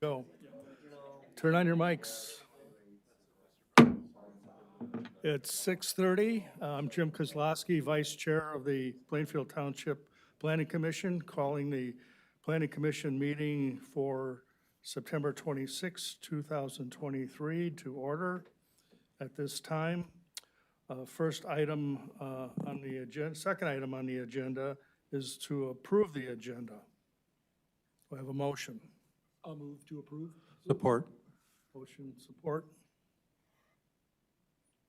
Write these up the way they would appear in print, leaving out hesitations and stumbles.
Go. Turn on your mics. It's 6:30. I'm Jim Kozlowski, Vice Chair of the Plainfield Township Planning Commission, calling the Planning Commission meeting for September 26, 2023 to order at this time. First item on the agenda, second item on the agenda is to approve the agenda. Do I have a motion? I'll move to approve. Support. Motion, support.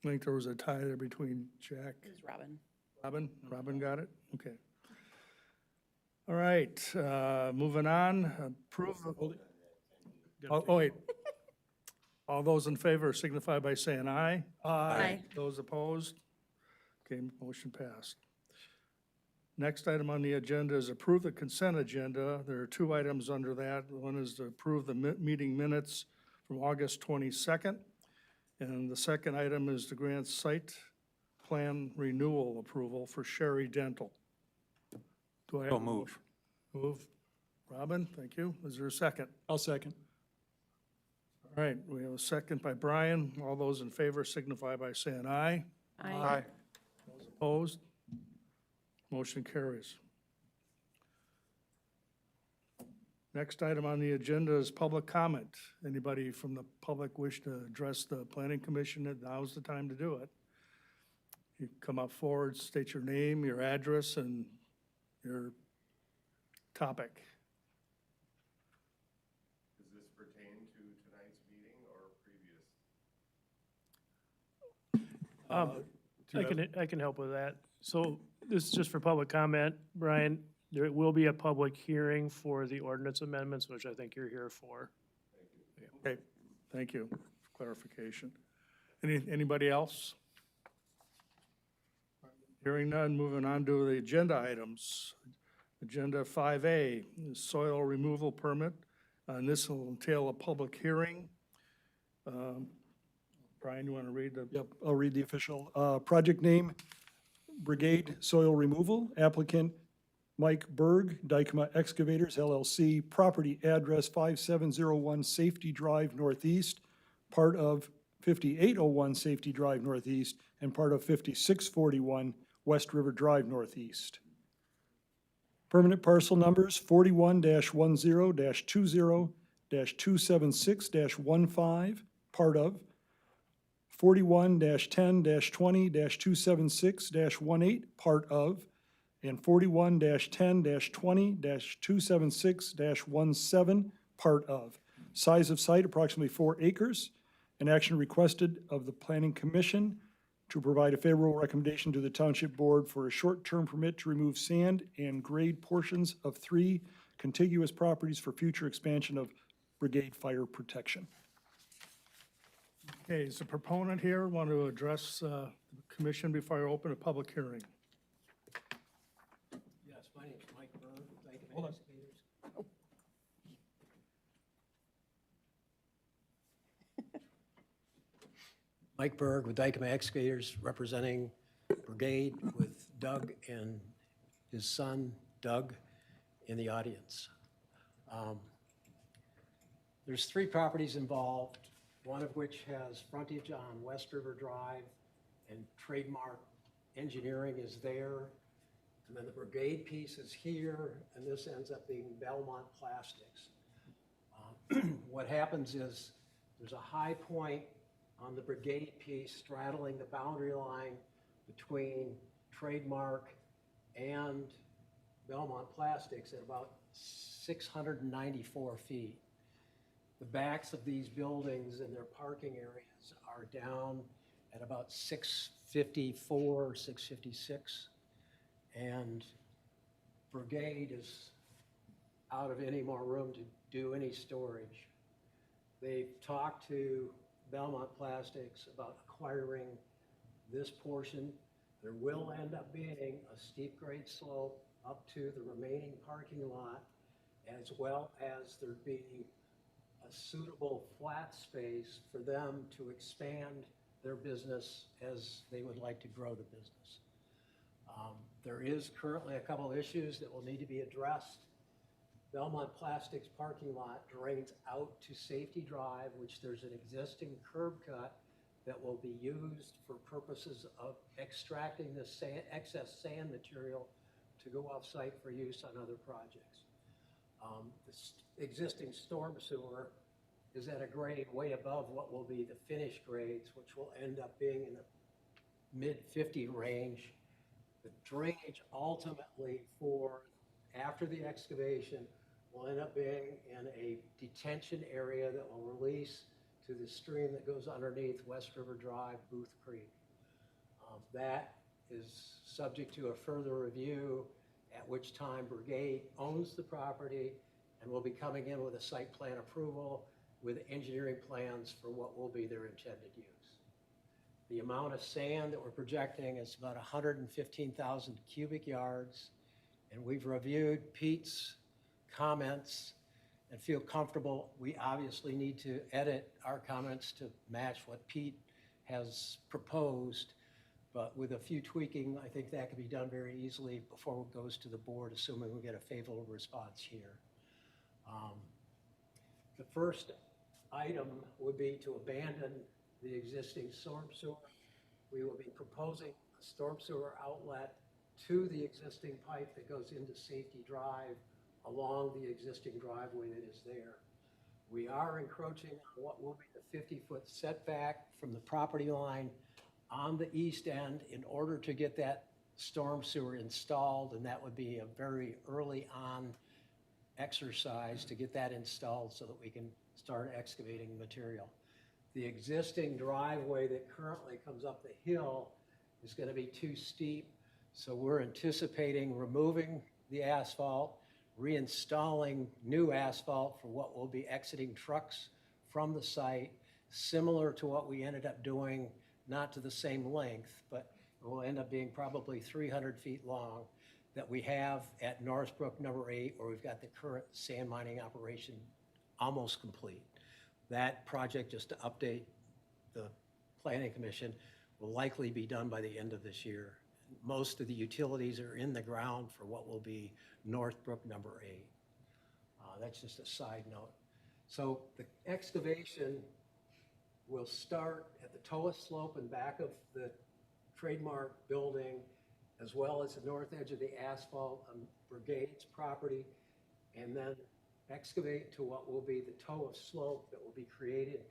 I think there was a tie there between Jack. This is Robin. Robin? Robin got it? Okay. All right, moving on, approve the, wait. All those in favor signify by saying aye. Aye. Those opposed? Okay, motion passed. Next item on the agenda is approve the consent agenda. There are two items under that. One is to approve the meeting minutes from August 22nd. And the second item is to grant site plan renewal approval for Sherry Dental. Do I have So a move. Move. Robin, thank you. Is there a second? I'll second. All right, we have a second by Brian. All those in favor signify by saying aye. Aye. Those opposed? Motion carries. Next item on the agenda is public comment. Anybody from the public wish to address the Planning Commission? Now's the time to do it. You come up forward, state your name, your address, and your topic. Does this pertain to tonight's meeting or previous? I can help with that. So this is just for public comment. Brian, there will be a public hearing for the ordinance amendments, which I think you're here for. Okay, thank you for clarification. Anybody else? Hearing none, moving on to the agenda items. Agenda 5A is soil removal permit, and this will entail a public hearing. Brian, you want to read the? Yep, I'll read the official. Project name, Brigade Soil Removal. Applicant, Mike Berg, Dykema Excavators LLC. Property address 5701 Safety Drive Northeast, part of 5801 Safety Drive Northeast, and part of 5641 West River Drive Northeast. Permanent parcel numbers 41-10-20-276-15, part of 41-10-20-276-18, part of, and 41-10-20-276-17, part of. Size of site approximately 4 acres. An action requested of the Planning Commission to provide a favorable recommendation to the Township Board for a short-term permit to remove sand and grade portions of 3 contiguous properties for future expansion of Brigade Fire Protection. Okay, is the proponent here want to address the commission before I open a public hearing? Yes, my name's Mike Berg with Dykema Hold on. Excavators. Mike Berg with Dykema Excavators, representing Brigade with Doug and his son Doug in the audience. There's 3 properties involved, one of which has frontage on West River Drive, and Trademark Engineering is there. And then the Brigade piece is here, and this ends up being Belmont Plastics. What happens is there's a high point on the Brigade piece straddling the boundary line between Trademark and Belmont Plastics at about 694 feet. The backs of these buildings and their parking areas are down at about 654 or 656. And Brigade is out of any more room to do any storage. They've talked to Belmont Plastics about acquiring this portion. There will end up being a steep grade slope up to the remaining parking lot, as well as there being a suitable flat space for them to expand their business as they would like to grow the business. There is currently a couple issues that will need to be addressed. Belmont Plastics parking lot drains out to Safety Drive, which there's an existing curb cut that will be used for purposes of extracting the sand, excess sand material to go off-site for use on other projects. The existing storm sewer is at a grade way above what will be the finished grades, which will end up being in the mid-50 range. The drainage ultimately for after the excavation will end up being in a detention area that will release to the stream that goes underneath West River Drive, Booth Creek. That is subject to a further review, at which time Brigade owns the property and will be coming in with a site plan approval with engineering plans for what will be their intended use. The amount of sand that we're projecting is about 115,000 cubic yards, and we've reviewed Pete's comments and feel comfortable. We obviously need to edit our comments to match what Pete has proposed, but with a few tweaking, I think that can be done very easily before it goes to the board, assuming we get a favorable response here. The first item would be to abandon the existing storm sewer. We will be proposing a storm sewer outlet to the existing pipe that goes into Safety Drive along the existing driveway that is there. We are encroaching on what will be the 50-foot setback from the property line on the east end in order to get that storm sewer installed, and that would be a very early on exercise to get that installed so that we can start excavating material. The existing driveway that currently comes up the hill is going to be too steep, so we're anticipating removing the asphalt, reinstalling new asphalt for what will be exiting trucks from the site, similar to what we ended up doing, not to the same length, but it will end up being probably 300 feet long, that we have at Northbrook number 8, where we've got the current sand mining operation almost complete. That project, just to update the Planning Commission, will likely be done by the end of this year. Most of the utilities are in the ground for what will be Northbrook number 8. That's just a side note. So the excavation will start at the Toa slope and back of the trademark building, as well as the north edge of the asphalt on Brigade's property, and then excavate to what will be the Toa slope that will be created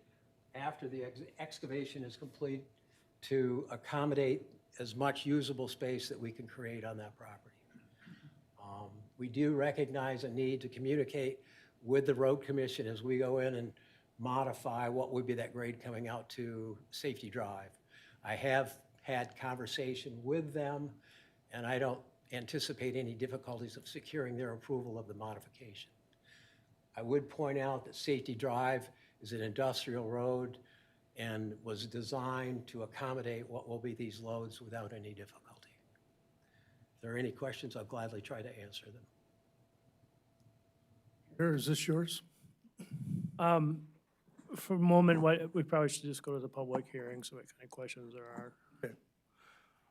after the excavation is complete to accommodate as much usable space that we can create on that property. We do recognize a need to communicate with the road commission as we go in and modify what would be that grade coming out to Safety Drive. I have had conversation with them, and I don't anticipate any difficulties of securing their approval of the modification. I would point out that Safety Drive is an industrial road and was designed to accommodate what will be these loads without any difficulty. If there are any questions, I'll gladly try to answer them. Here, is this yours? For a moment, we probably should just go to the public hearing, so what kind of questions there are. Okay.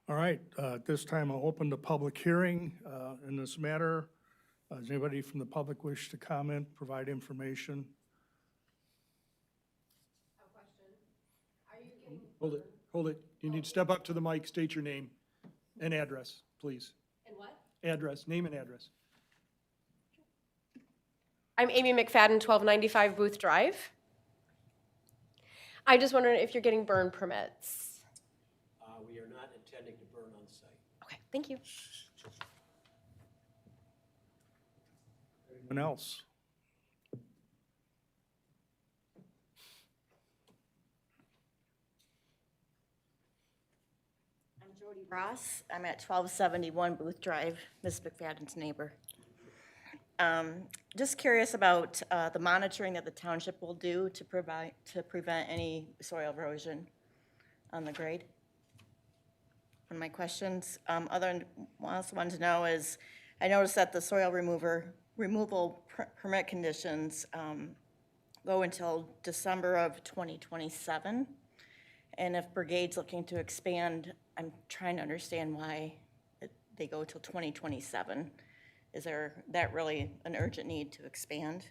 All right, at this time, I'll open the public hearing in this matter. Does anybody from the public wish to comment, provide information? Hold it. You need to step up to the mic, state your name and address, please. And what? Address, name and address. I'm Amy McFadden, 1295 Booth Drive. I just wondering if you're getting burn permits. We are not intending to burn on site. Okay, thank you. Anyone else? I'm Jody Ross. I'm at 1271 Booth Drive, Ms. McFadden's neighbor. Just curious about the monitoring that the township will do to prevent any soil erosion on the grade. One of my questions. I also wanted to know is, I noticed that the soil removal permit conditions go until December of 2027. And if Brigade's looking to expand, I'm trying to understand why they go till 2027. Is that really an urgent need to expand?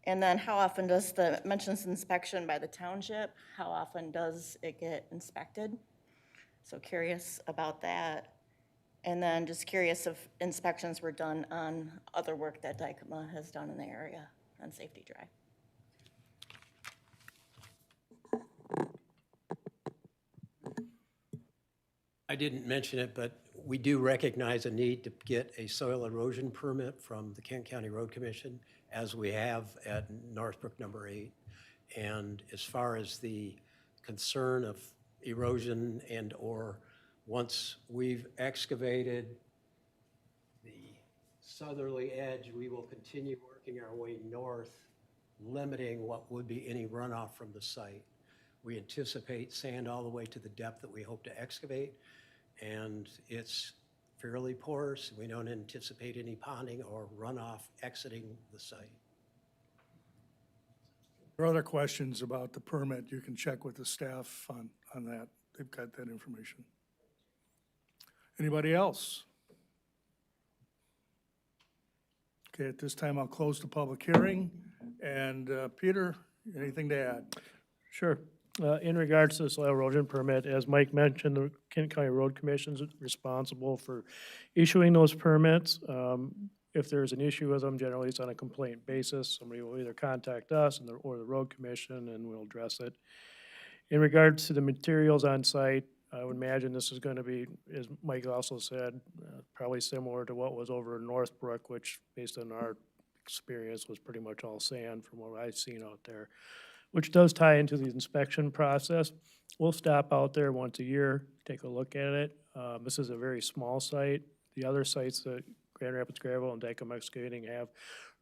And then how often does it mentions inspection by the township, how often does it get inspected? So curious about that. And then just curious if inspections were done on other work that Dykema has done in the area on Safety Drive. I didn't mention it, but we do recognize a need to get a soil erosion permit from the Kent County Road Commission, as we have at Northbrook number 8. And as far as the concern of erosion and/or once we've excavated the southerly edge, we will continue working our way north, limiting what would be any runoff from the site. We anticipate sand all the way to the depth that we hope to excavate, and it's fairly porous. We don't anticipate any ponding or runoff exiting the site. There are other questions about the permit. You can check with the staff on that. They've got that information. Anybody else? Okay, at this time, I'll close the public hearing. And Peter, anything to add? Sure. In regards to the soil erosion permit, as Mike mentioned, the Kent County Road Commission is responsible for issuing those permits. If there's an issue with them, generally it's on a complaint basis. Somebody will either contact us or the road commission, and we'll address it. In regards to the materials on site, I would imagine this is going to be, as Mike also said, probably similar to what was over in Northbrook, which, based on our experience, was pretty much all sand from what I've seen out there, which does tie into the inspection process. We'll stop out there once a year, take a look at it. This is a very small site. The other sites that Grand Rapids Gravel and Dykema Excavating have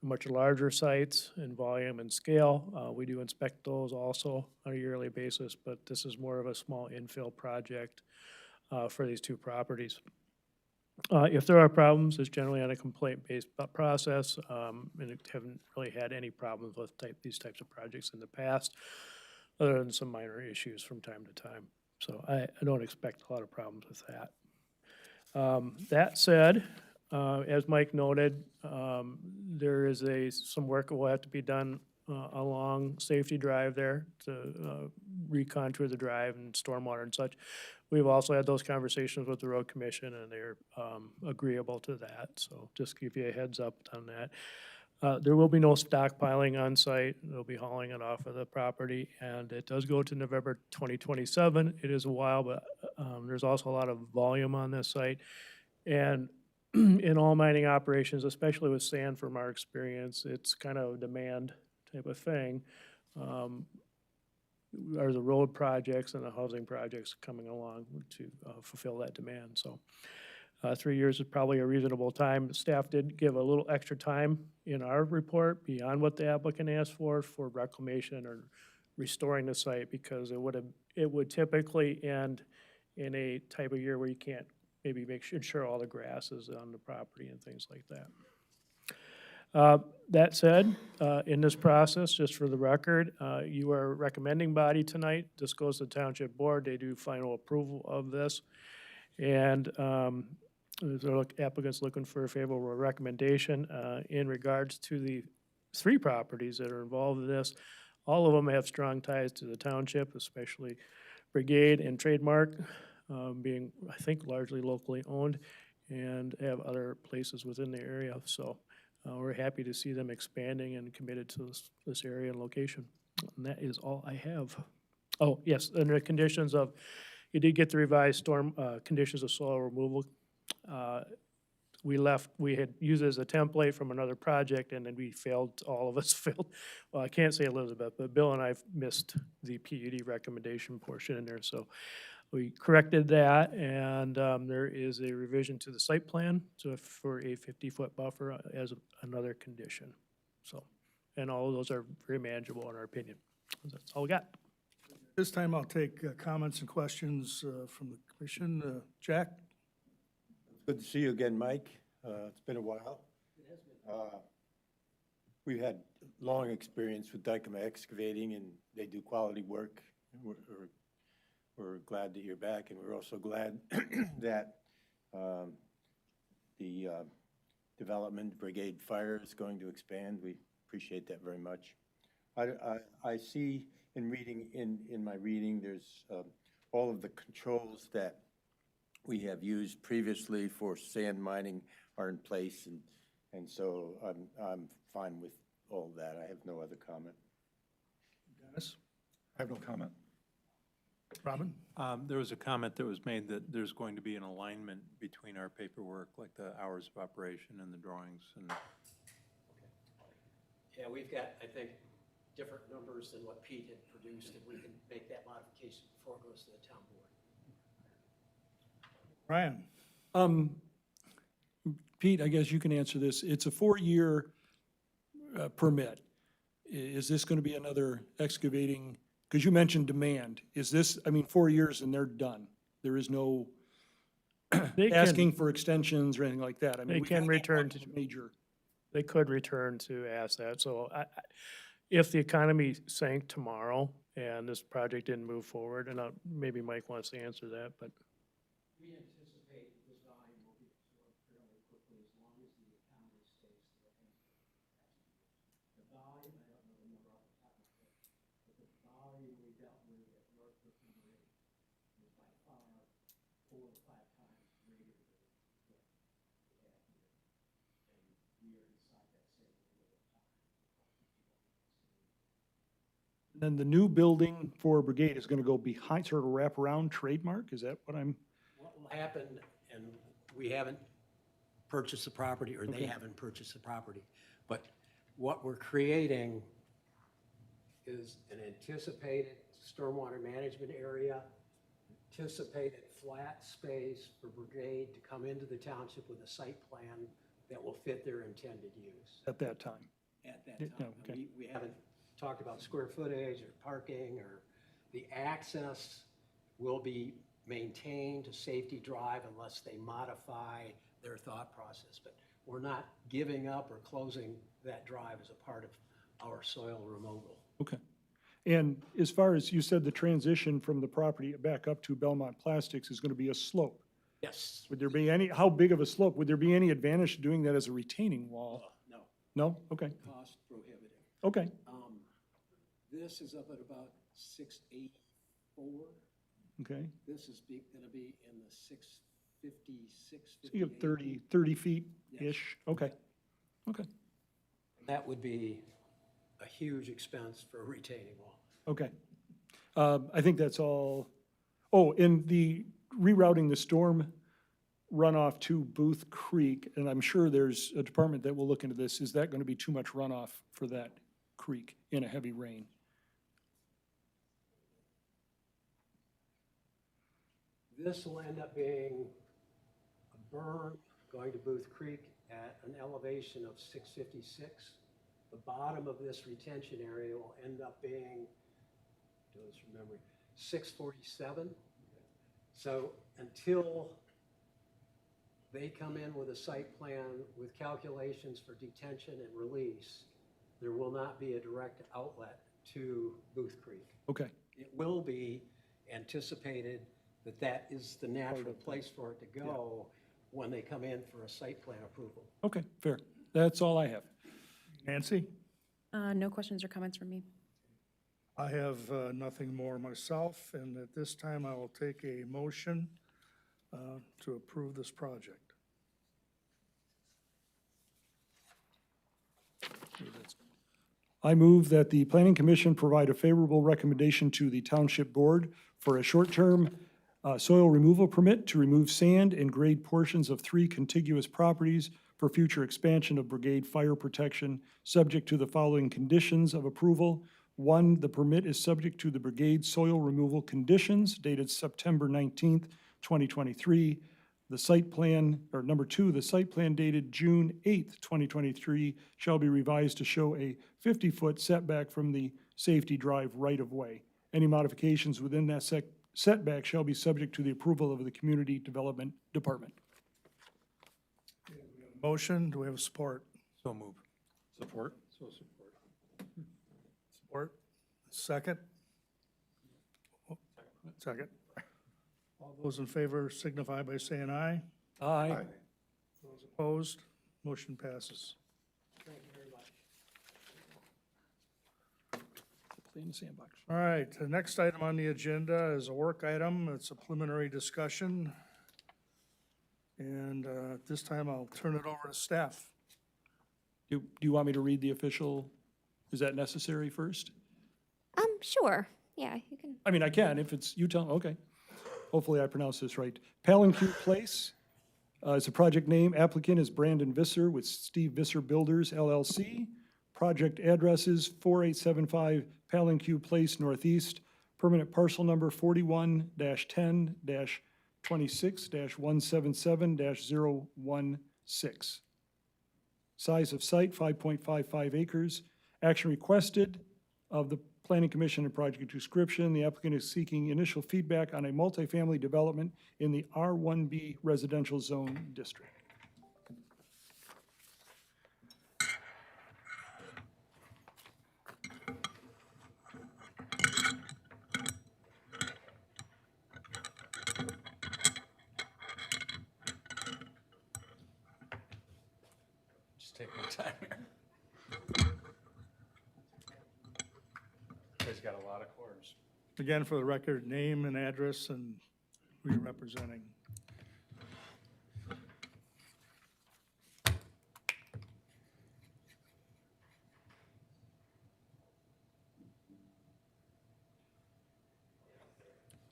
much larger sites in volume and scale. We do inspect those also on a yearly basis, but this is more of a small infill project for these two properties. If there are problems, it's generally on a complaint-based process, and haven't really had any problems with these types of projects in the past, other than some minor issues from time to time. So I don't expect a lot of problems with that. That said, as Mike noted, there is some work that will have to be done along Safety Drive there to recontour the drive and stormwater and such. We've also had those conversations with the road commission, and they're agreeable to that. So just give you a heads up on that. There will be no stockpiling on site. They'll be hauling it off of the property, and it does go to November 2027. It is a while, but there's also a lot of volume on this site. And in all mining operations, especially with sand, from our experience, it's kind of a demand type of thing. Are the road projects and the housing projects coming along to fulfill that demand? So 3 years is probably a reasonable time. Staff did give a little extra time in our report beyond what the applicant asked for reclamation or restoring the site, because it would typically end in a type of year where you can't maybe ensure all the grass is on the property and things like that. That said, in this process, just for the record, you are a recommending body tonight. This goes to the Township Board. They do final approval of this. And the applicant's looking for a favorable recommendation. In regards to the 3 properties that are involved in this, all of them have strong ties to the township, especially Brigade and Trademark, being, I think, largely locally owned, and have other places within the area. So we're happy to see them expanding and committed to this area and location. And that is all I have. Oh, yes, under the conditions of, you did get the revised storm conditions of soil removal. We had used it as a template from another project, and then all of us failed. Well, I can't say Elizabeth, but Bill and I missed the PUD recommendation portion in there. So we corrected that, and there is a revision to the site plan for a 50-foot buffer as another condition. So, and all of those are very manageable in our opinion. That's all we got. This time I'll take comments and questions from the commission. Jack? Good to see you again, Mike. It's been a while. We've had long experience with Dykema Excavating, and they do quality work. We're glad that you're back, and we're also glad that the development. Brigade Fire is going to expand. We appreciate that very much. I see in reading, in my reading, there's all of the controls that we have used previously for sand mining are in place, and so I'm fine with all that. I have no other comment. Dennis? I have no comment. Robin? There was a comment that was made that there's going to be an alignment between our paperwork, like the hours of operation and the drawings, and Yeah, we've got, I think, different numbers than what Pete had produced, and we can make that modification before it goes to the town board. Ryan? Pete, I guess you can answer this. It's a 4-year permit. Is this going to be another excavating, because you mentioned demand. Is this, 4 years and they're done? There is no They asking for extensions or anything like that? They we've can had that return one to- Major. They could return to ask that, so if the economy sank tomorrow and this project didn't move forward, and maybe Mike wants to answer that, but. We anticipate this volume will be absorbed fairly quickly as long as the economy stays the way. The volume, I don't know the number off the top of my head, but the volume we dealt with at North Brooklyn Grade was by far 4 or 5 times greater than what we had here. And we are inside that same window of time. Then the new building for Brigade is going to go behind, sort of wrap around trademark? Is that what I'm? What will happen, and we haven't purchased the property, or they haven't purchased the property, but what we're creating is an anticipated stormwater management area, anticipated flat space for Brigade to come into the township with a site plan that will fit their intended use At that time. at that Yeah, time. okay. We haven't talked about square footage or parking, or the access will be maintained to Safety Drive unless they modify their thought process. But we're not giving up or closing that drive as a part of our soil removal. Okay. And as far as you said, the transition from the property back up to Belmont Plastics is going to be a slope. Yes. Would there be any, how big of a slope? Would there be any advantage to doing that as a retaining wall? No, No? Okay, cost prohibitive. okay, This is up at about 684. okay. This is gonna be in the 656, So you have 30 feet-ish? Okay, okay, That would be a huge expense for a retaining wall. okay. I think that's all. Oh, in the rerouting the storm runoff to Booth Creek, and I'm sure there's a department that will look into this, is that going to be too much runoff for that creek in a heavy rain? This will end up being a berm going to Booth Creek at an elevation of 656. The bottom of this retention area will end up being, do this from memory, 647. So until they come in with a site plan with calculations for detention and release, there will not be a direct outlet to Booth Creek. Okay, It will be anticipated that that is the natural place for it to go when they come in for a site plan approval. okay, fair. That's all I have. Nancy? No questions or comments from me. I have nothing more myself, and at this time, I will take a motion to approve this project. I move that the Planning Commission provide a favorable recommendation to the Township Board for a short-term soil removal permit to remove sand and grade portions of 3 contiguous properties for future expansion of Brigade fire protection, subject to the following conditions of approval. 1, the permit is subject to the Brigade soil removal conditions dated September 19th, 2023. The site plan, or number 2, the site plan dated June 8th, 2023 shall be revised to show a 50-foot setback from the Safety Drive right-of-way. Any modifications within that setback shall be subject to the approval of the Community Development Department. Motion, do we have support? so move. Support. Support. Second? Second. All those in favor signify by saying aye. Aye. Those opposed, Motion passes. Thank you very much. Play in the sandbox. All right, the next item on the agenda is a work item. It's a preliminary discussion. And at this time, I'll turn it over to staff. Do you want me to read the official? Is that necessary first? Sure. Yeah, you can. I mean, I can, if it's, you tell, okay. Hopefully I pronounced this right. Palanque Place is a project name. Applicant is Brandon Visser with Steve Visser Builders LLC. Project address is 4875 Palanque Place Northeast. Permanent parcel number 41-10-26-177-016. Size of site, 5.55 acres. Action requested of the Planning Commission and project description. The applicant is seeking initial feedback on a multifamily development in the R1B residential zone district. Just take my time here. You guys got a lot of cords. Again, for the record, name and address and who you're representing.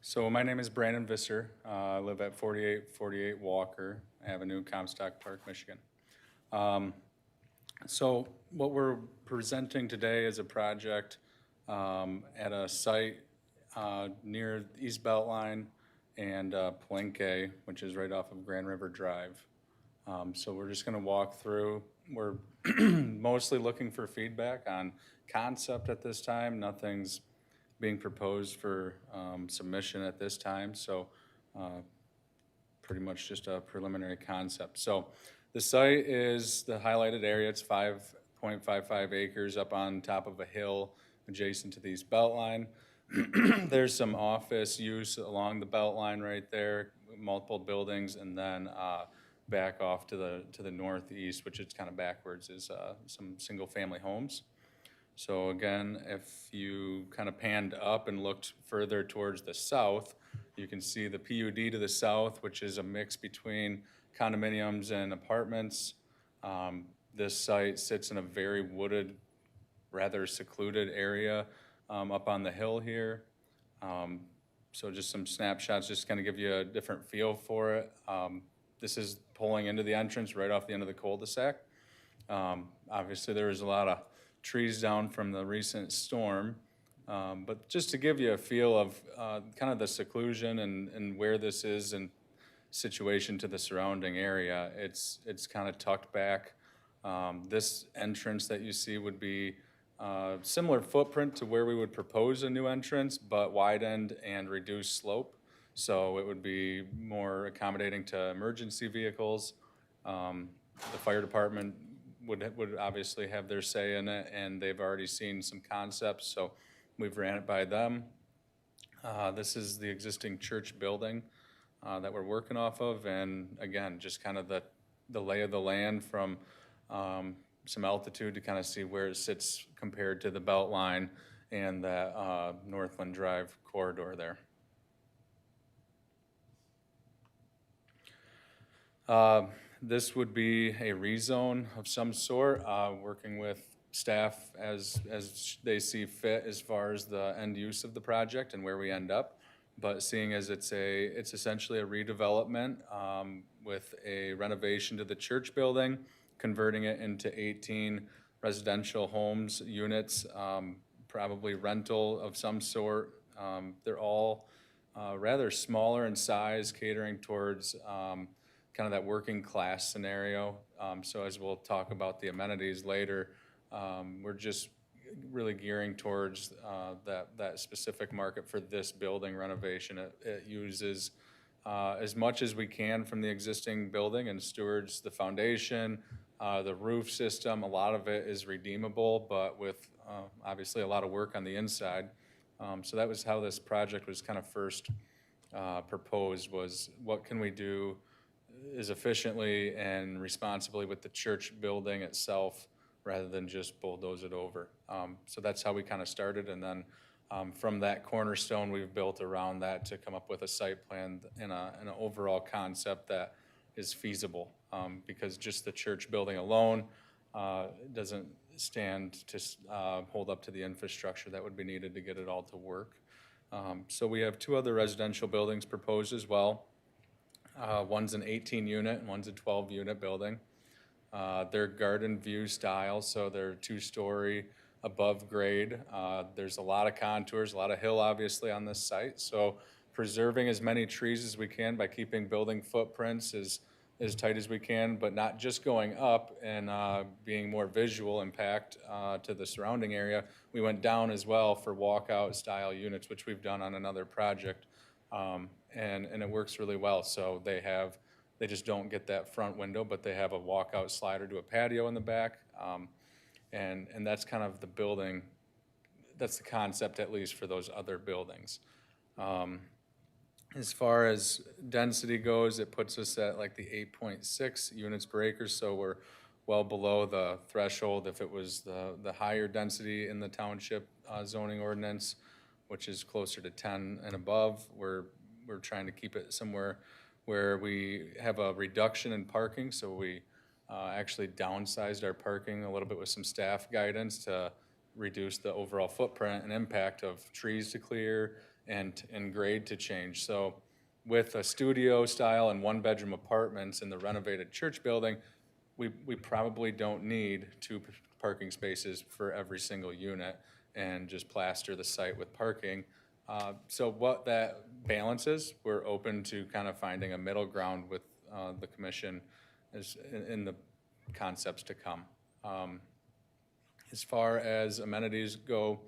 So my name is Brandon Visser. I live at 4848 Walker Avenue, Comstock Park, Michigan. So what we're presenting today is a project at a site near East Beltline and Palenque, which is right off of Grand River Drive. So we're just gonna walk through. We're mostly looking for feedback on concept at this time. Nothing's being proposed for submission at this time, so pretty much just a preliminary concept. So the site is the highlighted area. It's 5.55 acres up on top of a hill adjacent to the East Beltline. There's some office use along the Beltline right there, multiple buildings, and then back off to the northeast, which is kind of backwards, is some single-family homes. So again, if you kind of panned up and looked further towards the south, you can see the PUD to the south, which is a mix between condominiums and apartments. This site sits in a very wooded, rather secluded area up on the hill here. So just some snapshots, just kind of give you a different feel for it. This is pulling into the entrance right off the end of the cul-de-sac. Obviously, there was a lot of trees down from the recent storm. But just to give you a feel of kind of the seclusion and where this is in situation to the surrounding area, it's kind of tucked back. This entrance that you see would be similar footprint to where we would propose a new entrance, but widened and reduced slope. So it would be more accommodating to emergency vehicles. The fire department would obviously have their say in it, and they've already seen some concepts, so we've ran it by them. This is the existing church building that we're working off of, and again, just kind of the lay of the land from some altitude to kind of see where it sits compared to the Beltline and that Northland Drive corridor there. This would be a rezone of some sort, working with staff as they see fit as far as the end use of the project and where we end up. But seeing as it's essentially a redevelopment with a renovation to the church building, converting it into 18 residential homes, units, probably rental of some sort. They're all rather smaller in size, catering towards kind of that working class scenario. So as we'll talk about the amenities later, we're just really gearing towards that specific market for this building renovation. It uses as much as we can from the existing building and stewards the foundation, the roof system. A lot of it is redeemable, but with obviously a lot of work on the inside. So that was how this project was kind of first proposed, was what can we do as efficiently and responsibly with the church building itself rather than just bulldoze it over. So that's how we kind of started, and then from that cornerstone, we've built around that to come up with a site plan and an overall concept that is feasible, because just the church building alone doesn't stand to hold up to the infrastructure that would be needed to get it all to work. So we have 2 other residential buildings proposed as well. One's an 18-unit and one's a 12-unit building. They're garden view style, so they're 2-story above grade. There's a lot of contours, a lot of hill obviously on this site, so preserving as many trees as we can by keeping building footprints as tight as we can, but not just going up and being more visual impact to the surrounding area. We went down as well for walkout style units, which we've done on another project, and it works really well. So they just don't get that front window, but they have a walkout slider to a patio in the back, and that's kind of the building. That's the concept, at least for those other buildings. As far as density goes, it puts us at like the 8.6 units per acre, so we're well below the threshold if it was the higher density in the township zoning ordinance, which is closer to 10 and above. We're trying to keep it somewhere where we have a reduction in parking, so we actually downsized our parking a little bit with some staff guidance to reduce the overall footprint and impact of trees to clear and grade to change. So with a studio style and 1-bedroom apartments in the renovated church building, we probably don't need 2 parking spaces for every single unit and just plaster the site with parking. So what that balances, we're open to kind of finding a middle ground with the commission in the concepts to come. As far as amenities go,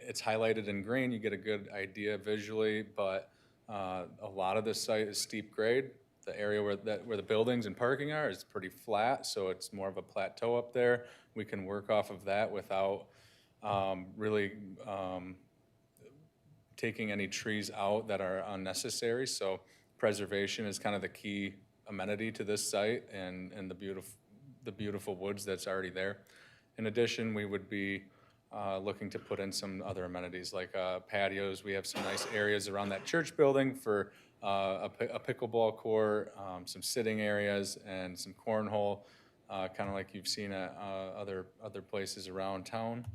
it's highlighted in green. You get a good idea visually, but a lot of this site is steep grade. The area where the buildings and parking are is pretty flat, so it's more of a plateau up there. We can work off of that without really taking any trees out that are unnecessary. So preservation is kind of the key amenity to this site and the beautiful woods that's already there. In addition, we would be looking to put in some other amenities like patios. We have some nice areas around that church building for a pickleball court, some sitting areas, and some cornhole, kind of like you've seen at other places around town.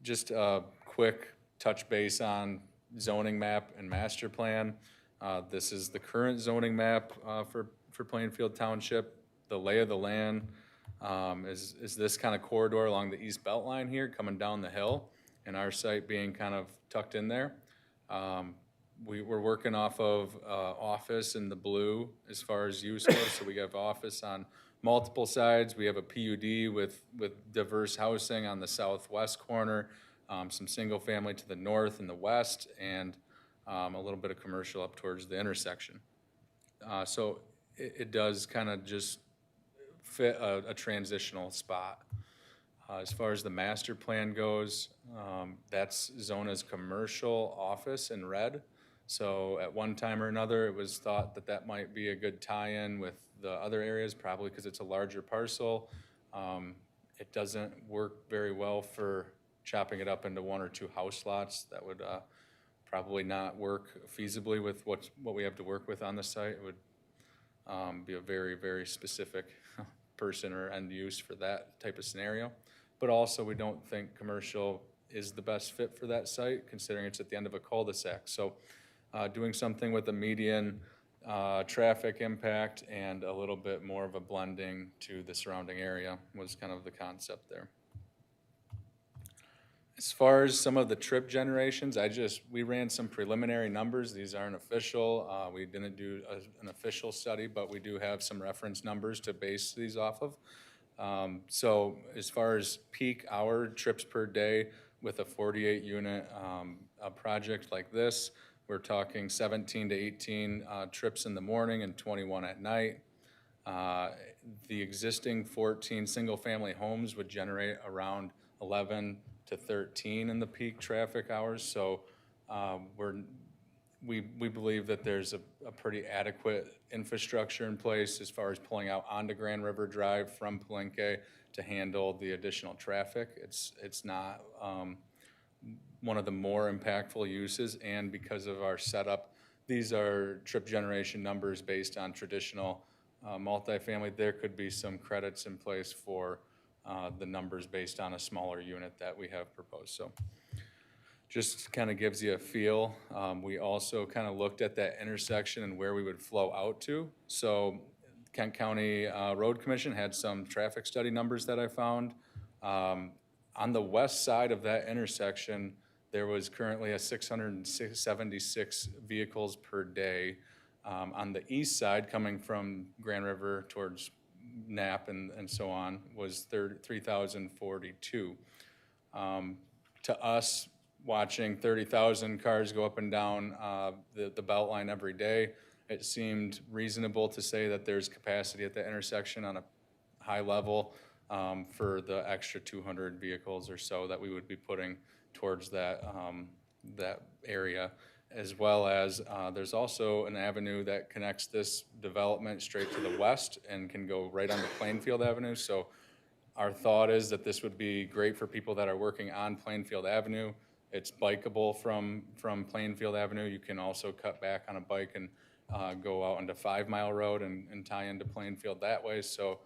Just a quick touch base on zoning map and master plan. This is the current zoning map for Plainfield Township. The lay of the land is this kind of corridor along the east belt line here coming down the hill, and our site being kind of tucked in there. We're working off of office in the blue as far as use goes, so we have office on multiple sides. We have a PUD with diverse housing on the southwest corner, some single family to the north and the west, and a little bit of commercial up towards the intersection. So it does kind of just fit a transitional spot. As far as the master plan goes, that's zoned as commercial office in red. So at one time or another, it was thought that that might be a good tie-in with the other areas, probably because it's a larger parcel. It doesn't work very well for chopping it up into 1 or 2 house lots. That would probably not work feasibly with what we have to work with on the site. It would be a very, very specific person or end use for that type of scenario. But also, we don't think commercial is the best fit for that site, considering it's at the end of a cul-de-sac. So doing something with a median traffic impact and a little bit more of a blending to the surrounding area was kind of the concept there. As far as some of the trip generations, we ran some preliminary numbers. These aren't official. We didn't do an official study, but we do have some reference numbers to base these off of. So as far as peak hour trips per day with a 48-unit project like this, we're talking 17 to 18 trips in the morning and 21 at night. The existing 14 single-family homes would generate around 11 to 13 in the peak traffic hours. So we believe that there's a pretty adequate infrastructure in place as far as pulling out onto Grand River Drive from Palenque to handle the additional traffic. It's not one of the more impactful uses, and because of our setup, these are trip generation numbers based on traditional multifamily. There could be some credits in place for the numbers based on a smaller unit that we have proposed. So just kind of gives you a feel. We also kind of looked at that intersection and where we would flow out to. So Kent County Road Commission had some traffic study numbers that I found. On the west side of that intersection, there was currently a 676 vehicles per day. On the east side, coming from Grand River towards Knapp and so on, was 3,042. To us, watching 30,000 cars go up and down the Beltline every day, it seemed reasonable to say that there's capacity at the intersection on a high level for the extra 200 vehicles or so that we would be putting towards that area, as well as there's also an avenue that connects this development straight to the west and can go right onto Plainfield Avenue. So our thought is that this would be great for people that are working on Plainfield Avenue. It's bikeable from Plainfield Avenue. You can also cut back on a bike and go out onto 5 Mile Road and tie into Plainfield that way. So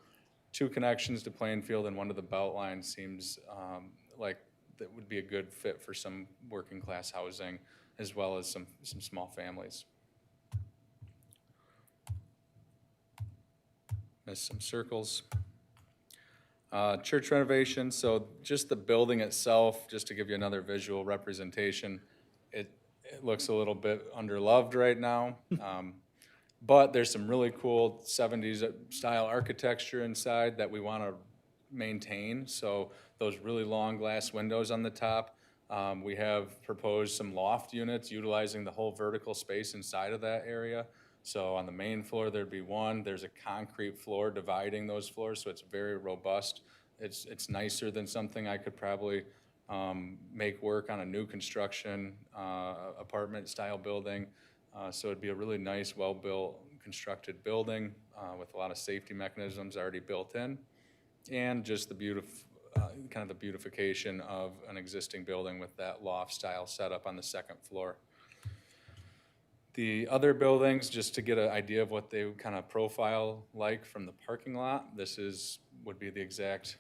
2 connections to Plainfield and one to the Beltline seems like that would be a good fit for some working class housing as well as some small families. Missed some circles. Church renovation, so just the building itself, just to give you another visual representation, it looks a little bit underloved right now. But there's some really cool 70s style architecture inside that we want to maintain. So those really long glass windows on the top. We have proposed some loft units utilizing the whole vertical space inside of that area. So on the main floor, there'd be one. There's a concrete floor dividing those floors, so it's very robust. It's nicer than something I could probably make work on a new construction apartment style building. So it'd be a really nice, well-built, constructed building with a lot of safety mechanisms already built in, and just the kind of the beautification of an existing building with that loft style setup on the second floor. The other buildings, just to get an idea of what they would kind of profile like from the parking lot, this would be the exact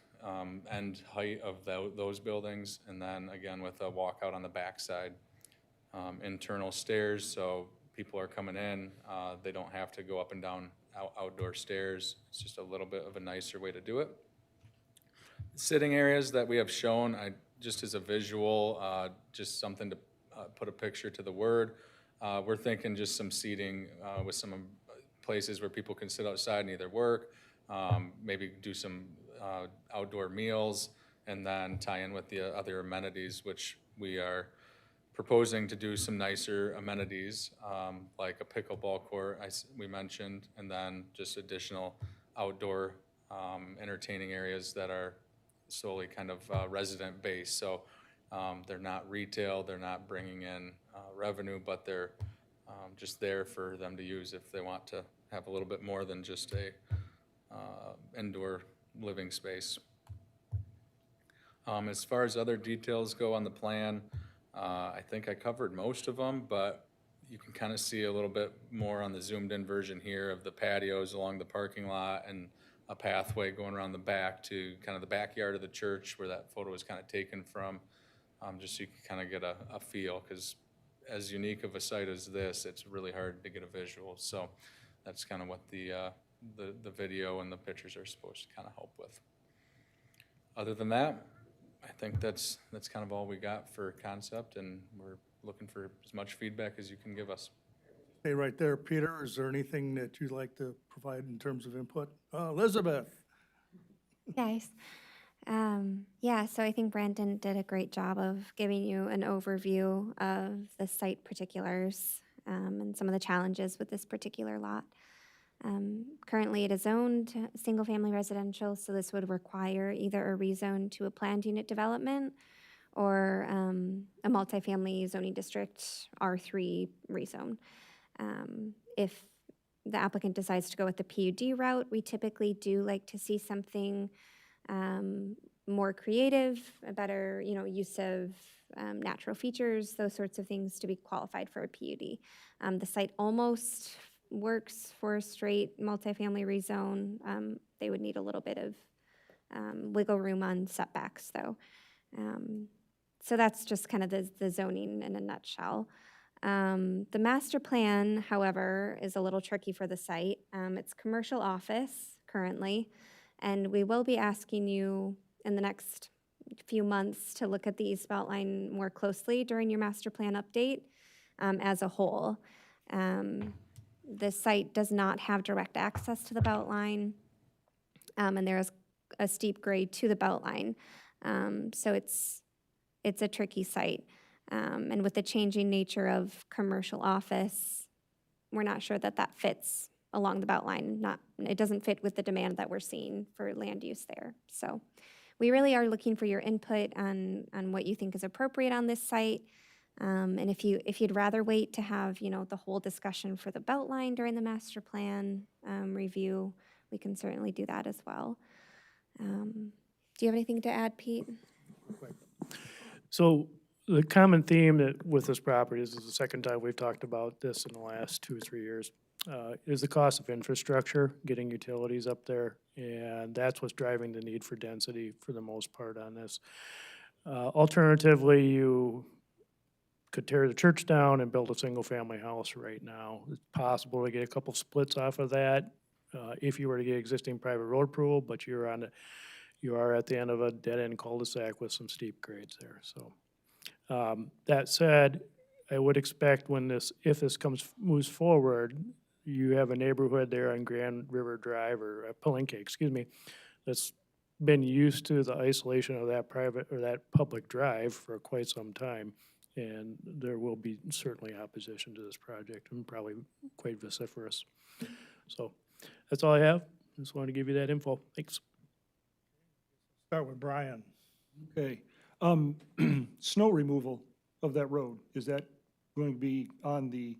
end height of those buildings, and then again with a walkout on the backside. Internal stairs, so people are coming in, they don't have to go up and down outdoor stairs. It's just a little bit of a nicer way to do it. Sitting areas that we have shown, just as a visual, just something to put a picture to the word. We're thinking just some seating with some places where people can sit outside and either work, maybe do some outdoor meals, and then tie in with the other amenities, which we are proposing to do some nicer amenities, like a pickleball court we mentioned, and then just additional outdoor entertaining areas that are solely kind of resident based. So they're not retail, they're not bringing in revenue, but they're just there for them to use if they want to have a little bit more than just a indoor living space. As far as other details go on the plan, I think I covered most of them, but you can kind of see a little bit more on the zoomed in version here of the patios along the parking lot and a pathway going around the back to kind of the backyard of the church where that photo was kind of taken from, just so you can kind of get a feel, because as unique of a site as this, it's really hard to get a visual. So that's kind of what the video and the pictures are supposed to kind of help with. Other than that, I think that's kind of all we got for concept, and we're looking for as much feedback as you can give us. Hey, right there, Peter, is there anything that you'd like to provide in terms of input? Elizabeth? Guys. Yeah, so I think Brandon did a great job of giving you an overview of the site particulars and some of the challenges with this particular lot. Currently, it is zoned single-family residential, so this would require either a rezone to a planned unit development or a multifamily zoning district, R3 rezone. If the applicant decides to go with the PUD route, we typically do like to see something more creative, a better, use of natural features, those sorts of things to be qualified for a PUD. The site almost works for a straight multifamily rezone. They would need a little bit of wiggle room on setbacks, though. So that's just kind of the zoning in a nutshell. The master plan, however, is a little tricky for the site. It's commercial office currently, and we will be asking you in the next few months to look at the East Beltline more closely during your master plan update as a whole. The site does not have direct access to the Beltline, and there is a steep grade to the Beltline. So it's a tricky site. And with the changing nature of commercial office, we're not sure that fits along the Beltline. It doesn't fit with the demand that we're seeing for land use there. So we really are looking for your input on what you think is appropriate on this site. And if you'd rather wait to have, the whole discussion for the Beltline during the master plan review, we can certainly do that as well. Do you have anything to add, Pete? So the common theme that with this property, this is the second time we've talked about this in the last 2 or 3 years, is the cost of infrastructure, getting utilities up there, and that's what's driving the need for density for the most part on this. Alternatively, you could tear the church down and build a single-family house right now. It's possible to get a couple splits off of that if you were to get existing private road approval, but you are at the end of a dead-end cul-de-sac with some steep grades there. So that said, I would expect if this moves forward, you have a neighborhood there on Grand River Drive or Palenque, excuse me, that's been used to the isolation of that private or that public drive for quite some time. And there will be certainly opposition to this project and probably quite vociferous. So that's all I have. Just wanted to give you that info. Thanks. Start with Brian. Okay. Snow removal of that road, is that going to be on the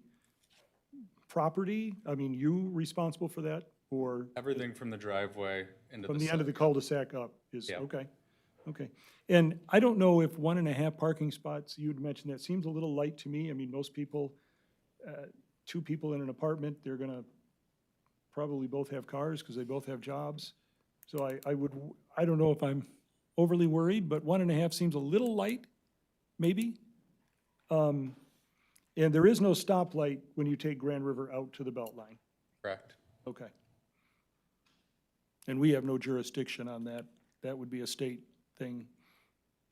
property? I mean, you responsible for that, or Everything from the driveway into from the the end of the site. cul-de-sac up is, Yeah. okay, okay. And I don't know if 1.5 parking spots, you'd mentioned that seems a little light to me. I mean, most people, 2 people in an apartment, they're gonna probably both have cars because they both have jobs. So I don't know if I'm overly worried, but 1.5 seems a little light, maybe. And there is no stoplight when you take Grand River out to the Beltline. Correct. Okay. And we have no jurisdiction on that. That would be a state thing,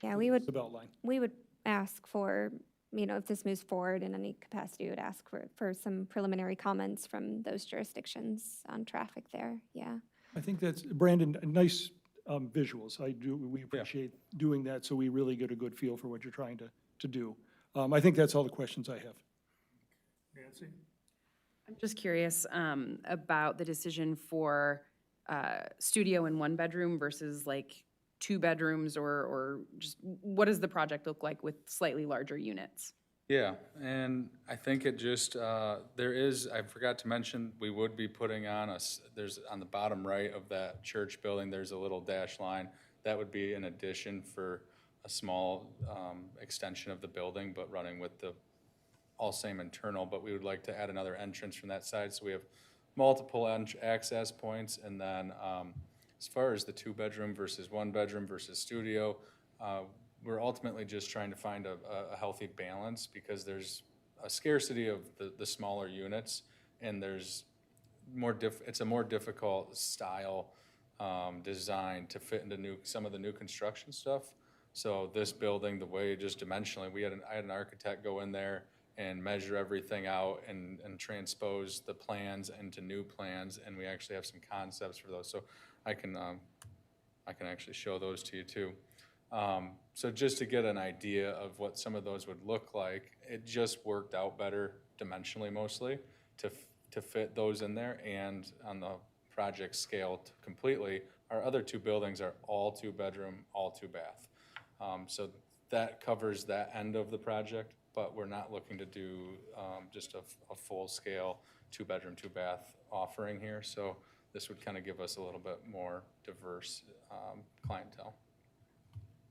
Yeah, the Beltline. we would ask for, if this moves forward in any capacity, we would ask for some preliminary comments from those jurisdictions on traffic there, yeah. I think that's, Brandon, nice visuals. We appreciate doing that, so we really get a good feel for what you're trying to do. I think that's all the questions I have. Nancy? I'm just curious about the decision for studio and 1 bedroom versus like 2 bedrooms, or just what does the project look like with slightly larger units? Yeah, and I think it just, I forgot to mention, we would be putting on there's on the bottom right of that church building, there's a little dash line. That would be an addition for a small extension of the building, but running with the all same internal, but we would like to add another entrance from that side, so we have multiple access points. And then as far as the 2-bedroom versus 1-bedroom versus studio, we're ultimately just trying to find a healthy balance, because there's a scarcity of the smaller units, and there's it's a more difficult style design to fit into some of the new construction stuff. So this building, the way just dimensionally, I had an architect go in there and measure everything out and transpose the plans into new plans, and we actually have some concepts for those. So I can actually show those to you too. So just to get an idea of what some of those would look like, it just worked out better dimensionally mostly to fit those in there, and on the project scale completely. Our other 2 buildings are all 2-bedroom, all 2-bath. So that covers that end of the project, but we're not looking to do just a full-scale two-bedroom, two-bath offering here. So this would kind of give us a little bit more diverse clientele.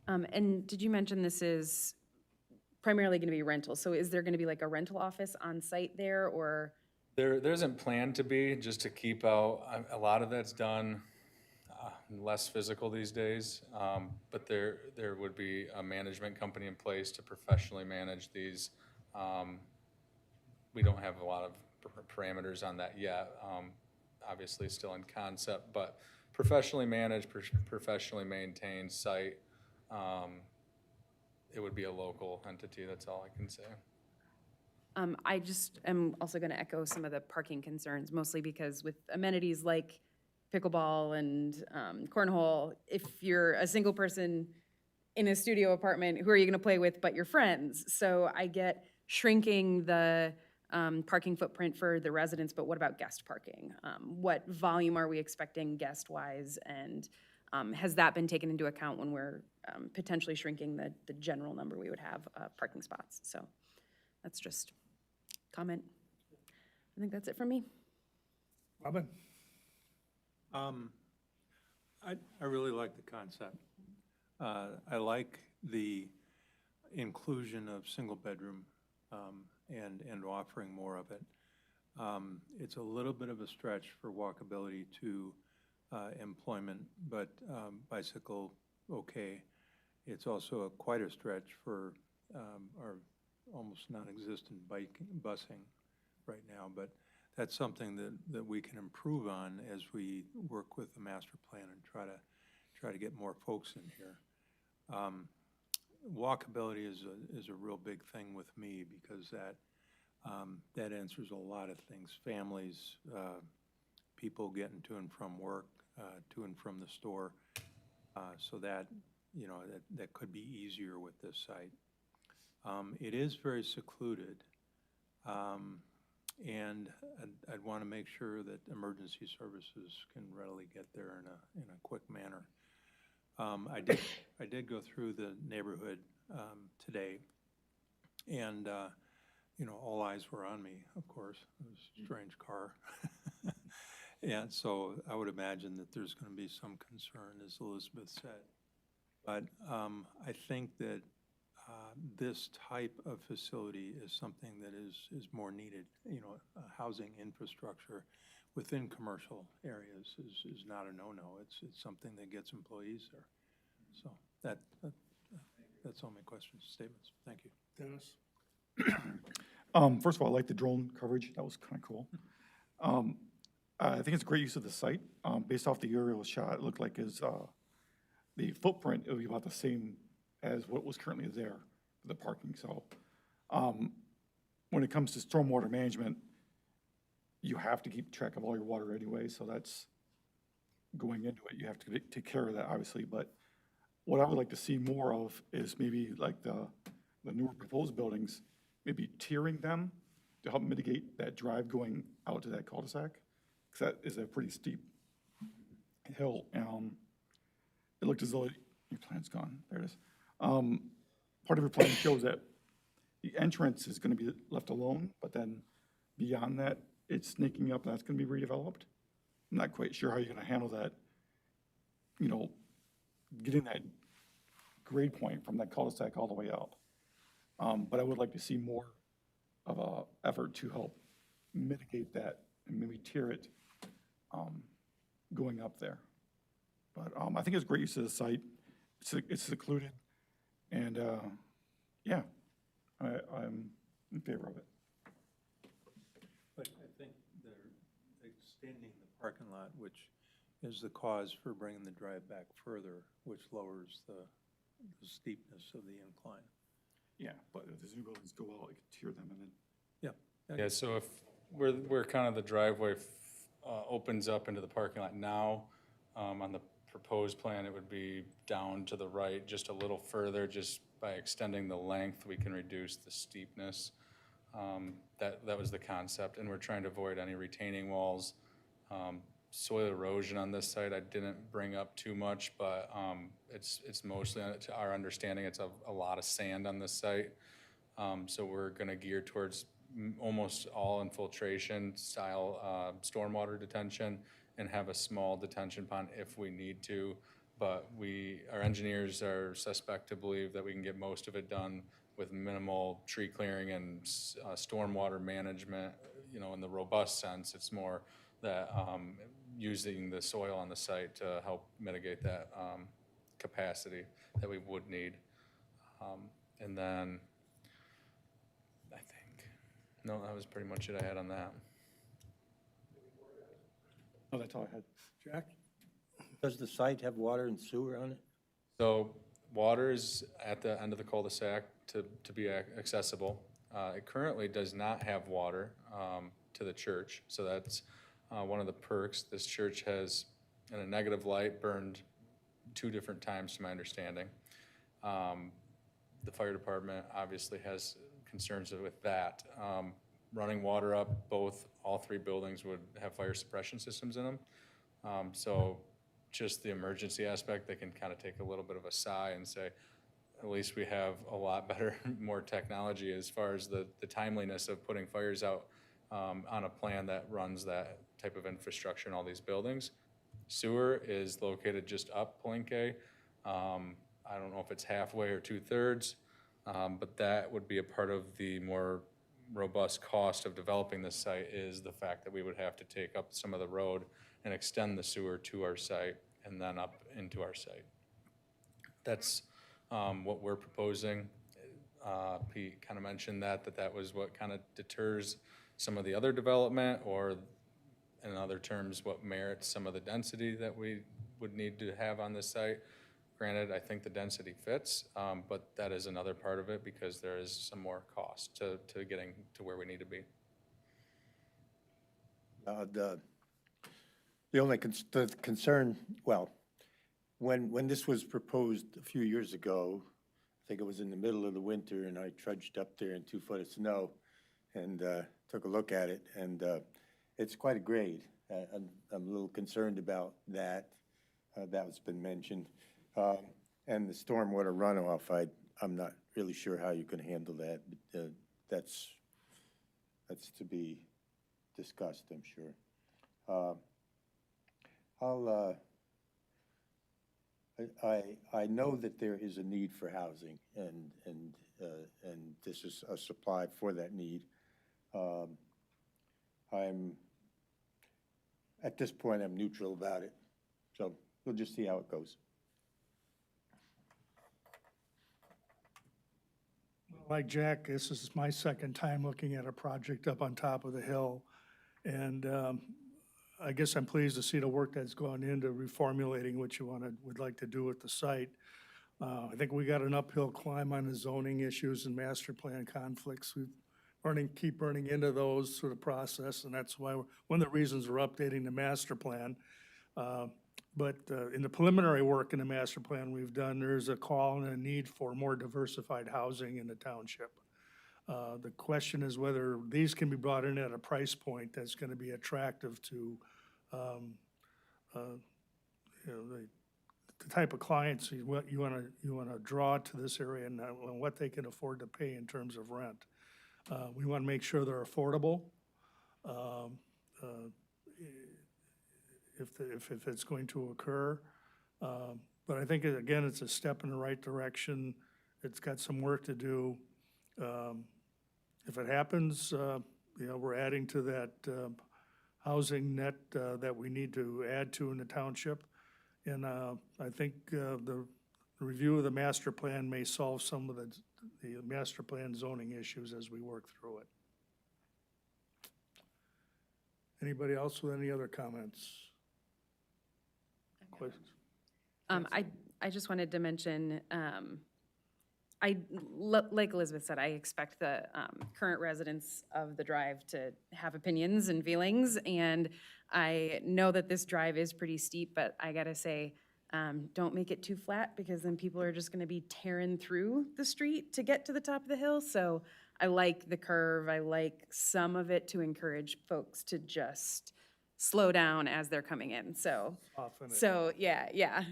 And did you mention this is primarily going to be rental? So is there going to be like a rental office on site there, or? There isn't planned to be, just to keep out, a lot of that's done less physical these days, but there would be a management company in place to professionally manage these. We don't have a lot of parameters on that yet, obviously still in concept, but professionally managed, professionally maintained site. It would be a local entity, that's all I can say. I just am also going to echo some of the parking concerns, mostly because with amenities like pickleball and cornhole, if you're a single person in a studio apartment, who are you going to play with but your friends? So I get shrinking the parking footprint for the residents, but what about guest parking? What volume are we expecting guest-wise? And has that been taken into account when we're potentially shrinking the general number we would have of parking spots? So that's just comment. I think that's it from me. Robin? I really like the concept. I like the inclusion of single bedroom and offering more of it. It's a little bit of a stretch for walkability to employment, but bicycle, okay. It's also quite a stretch for our almost non-existent busing right now, but that's something that we can improve on as we work with the master plan and try to get more folks in here. Walkability is a real big thing with me because that answers a lot of things. Families, people getting to and from work, to and from the store. So that, you know, that could be easier with this site. It is very secluded. And I'd want to make sure that emergency services can readily get there in a quick manner. I did go through the neighborhood today, and you know, all eyes were on me, of course. It was a strange car. And so I would imagine that there's going to be some concern, as Elizabeth said. But I think that this type of facility is something that is more needed. You know, housing infrastructure within commercial areas is not a no-no. It's something that gets employees there. So that's all my questions, statements. Thank you. Dennis? First of all, I like the drone coverage. That was kind of cool. I think it's a great use of the site. Based off the aerial shot, it looked like the footprint, it would be about the same as what was currently there for the parking. So when it comes to stormwater management, you have to keep track of all your water anyway. So that's going into it. You have to take care of that, obviously. But what I would like to see more of is maybe like the newer proposed buildings, maybe tiering them to help mitigate that drive going out to that cul-de-sac, because that is a pretty steep hill. It looked as though your plan's gone. There it is. Part of your plan shows that the entrance is going to be left alone, but then beyond that, it's snaking up, and that's going to be redeveloped. I'm not quite sure how you're going to handle that, you know, getting that grade point from that cul-de-sac all the way out. But I would like to see more of a effort to help mitigate that and maybe tier it going up there. But I think it's great use of the site. It's secluded, and yeah, I'm in favor of it. But I think they're extending the parking lot, which is the cause for bringing the drive back further, which lowers the steepness of the incline. Yeah, but if the new buildings go out, you can tier them and then. Yeah, so if we're kind of the driveway opens up into the parking lot now, on the proposed plan, it would be down to the right just a little further. Just by extending the length, we can reduce the steepness. That was the concept, and we're trying to avoid any retaining walls. soil erosion on this site, I didn't bring up too much, but it's mostly, to our understanding, it's a lot of sand on this site. So we're gonna gear towards almost all infiltration style stormwater detention and have a small detention pond if we need to. But our engineers are suspect to believe that we can get most of it done with minimal tree clearing and stormwater management, in the robust sense. It's more that using the soil on the site to help mitigate that capacity that we would need. And then, I think, no, that was pretty much it I had on that. Oh, that's all I had. Jack? Does the site have water and sewer on it? So water is at the end of the cul-de-sac to be accessible. It currently does not have water to the church, so that's one of the perks. This church has, in a negative light, burned 2 different times, to my understanding. The fire department obviously has concerns with that. Running water up, all 3 buildings would have fire suppression systems in them. So just the emergency aspect, they can kind of take a little bit of a sigh and say, at least we have a lot better, more technology as far as the timeliness of putting fires out on a plan that runs that type of infrastructure in all these buildings. Sewer is located just up Palenque. I don't know if it's halfway or 2/3, but that would be a part of the more robust cost of developing this site, is the fact that we would have to take up some of the road and extend the sewer to our site and then up into our site. That's what we're proposing. Pete kind of mentioned that was what kind of deters some of the other development, or in other terms, what merits some of the density that we would need to have on this site. Granted, I think the density fits, but that is another part of it, because there is some more cost to getting to where we need to be. The only the concern, well, when this was proposed a few years ago, I think it was in the middle of the winter, and I trudged up there in 2 foot of snow and took a look at it, and it's quite a grade. I'm a little concerned about that. That's been mentioned. And the stormwater runoff, I'm not really sure how you can handle that, but that's to be discussed, I'm sure. I know that there is a need for housing, and this is a supply for that need. At this point, I'm neutral about it, so we'll just see how it goes. Like Jack, this is my second time looking at a project up on top of the hill. And I guess I'm pleased to see the work that's gone into reformulating what you would like to do with the site. I think we got an uphill climb on the zoning issues and master plan conflicts. We keep running into those through the process, and that's why one of the reasons we're updating the master plan. But in the preliminary work in the master plan we've done, there's a call and a need for more diversified housing in the township. The question is whether these can be brought in at a price point that's going to be attractive to the type of clients you want to draw to this area, and what they can afford to pay in terms of rent. We want to make sure they're affordable. If it's going to occur. But I think, again, it's a step in the right direction. It's got some work to do. If it happens, we're adding to that housing net that we need to add to in the township. And I think the review of the master plan may solve some of the master plan zoning issues as we work through it. Anybody else with any other comments? Questions? I just wanted to mention, like Elizabeth said, I expect the current residents of the drive to have opinions and feelings, and I know that this drive is pretty steep, but I gotta say, don't make it too flat, because then people are just gonna be tearing through the street to get to the top of the hill. So I like the curve. I like some of it to encourage folks to just slow down as they're coming in, so. Often it- So, yeah,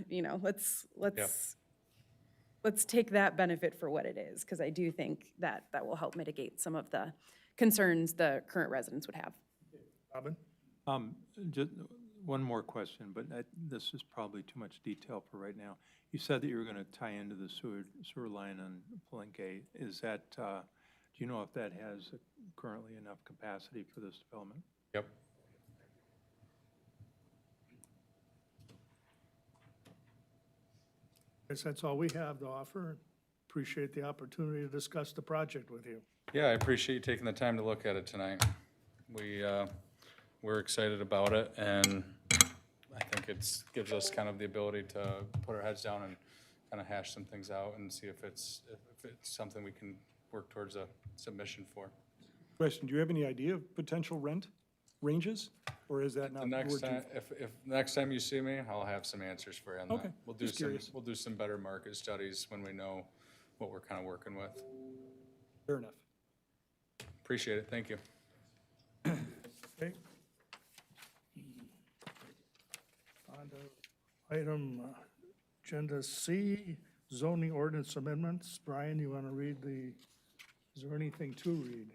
let's take that benefit for what it is, because I do think that that will help mitigate some of the concerns the current residents would have. Robin? Just one more question, but this is probably too much detail for right now. You said that you were gonna tie into the sewer line on Palenque. Is that, do you know if that has currently enough capacity for this development? Yep. I guess that's all we have to offer. Appreciate the opportunity to discuss the project with you. Yeah, I appreciate you taking the time to look at it tonight. We're excited about it, and I think gives us kind of the ability to put our heads down and kind of hash some things out and see if it's something we can work towards a submission for. Question, do you have any idea of potential rent ranges? Or is that not? The next word you- time, if next time you see me, I'll have some answers for you on that. Okay, We'll do just curious. we'll do some better market studies when we know what we're kind of working with. Fair enough. Appreciate it, thank you. Okay. On to item agenda C, zoning ordinance amendments. Brian, you want to read is there anything to read?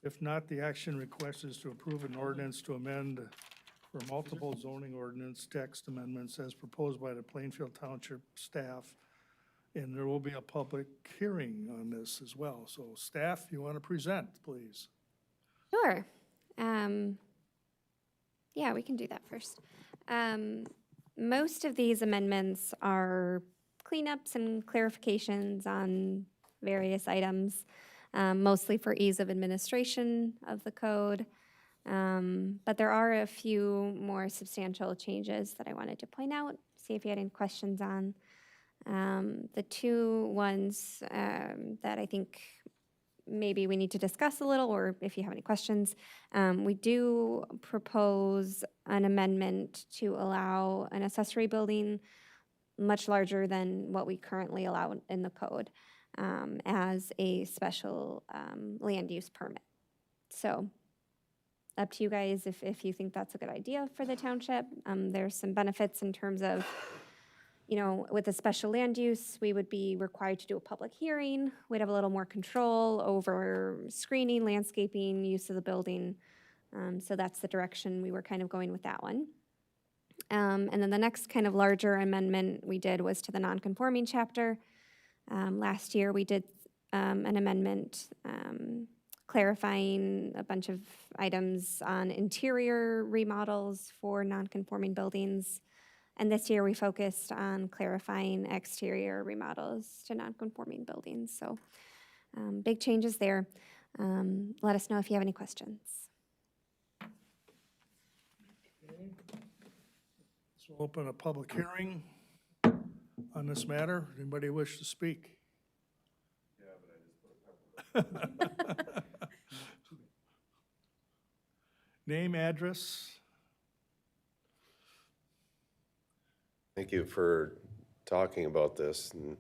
If not, the action request is to approve an ordinance to amend for multiple zoning ordinance text amendments as proposed by the Plainfield Township staff. And there will be a public hearing on this as well. So staff, you want to present, please? Sure. Yeah, we can do that first. Most of these amendments are cleanups and clarifications on various items, mostly for ease of administration of the code. But there are a few more substantial changes that I wanted to point out, see if you had any questions on. The two ones that I think maybe we need to discuss a little, or if you have any questions, we do propose an amendment to allow an accessory building much larger than what we currently allow in the code as a special land use permit. So up to you guys if you think that's a good idea for the township. There's some benefits in terms of, with a special land use, we would be required to do a public hearing. We'd have a little more control over screening, landscaping, use of the building. So that's the direction we were kind of going with that one. And then the next kind of larger amendment we did was to the non-conforming chapter. Last year, we did an amendment clarifying a bunch of items on interior remodels for non-conforming buildings. And this year, we focused on clarifying exterior remodels to non-conforming buildings. So big changes there. Let us know if you have any questions. So we'll open a public hearing on this matter. Anybody wish to speak? Name, address? Thank you for talking about this. And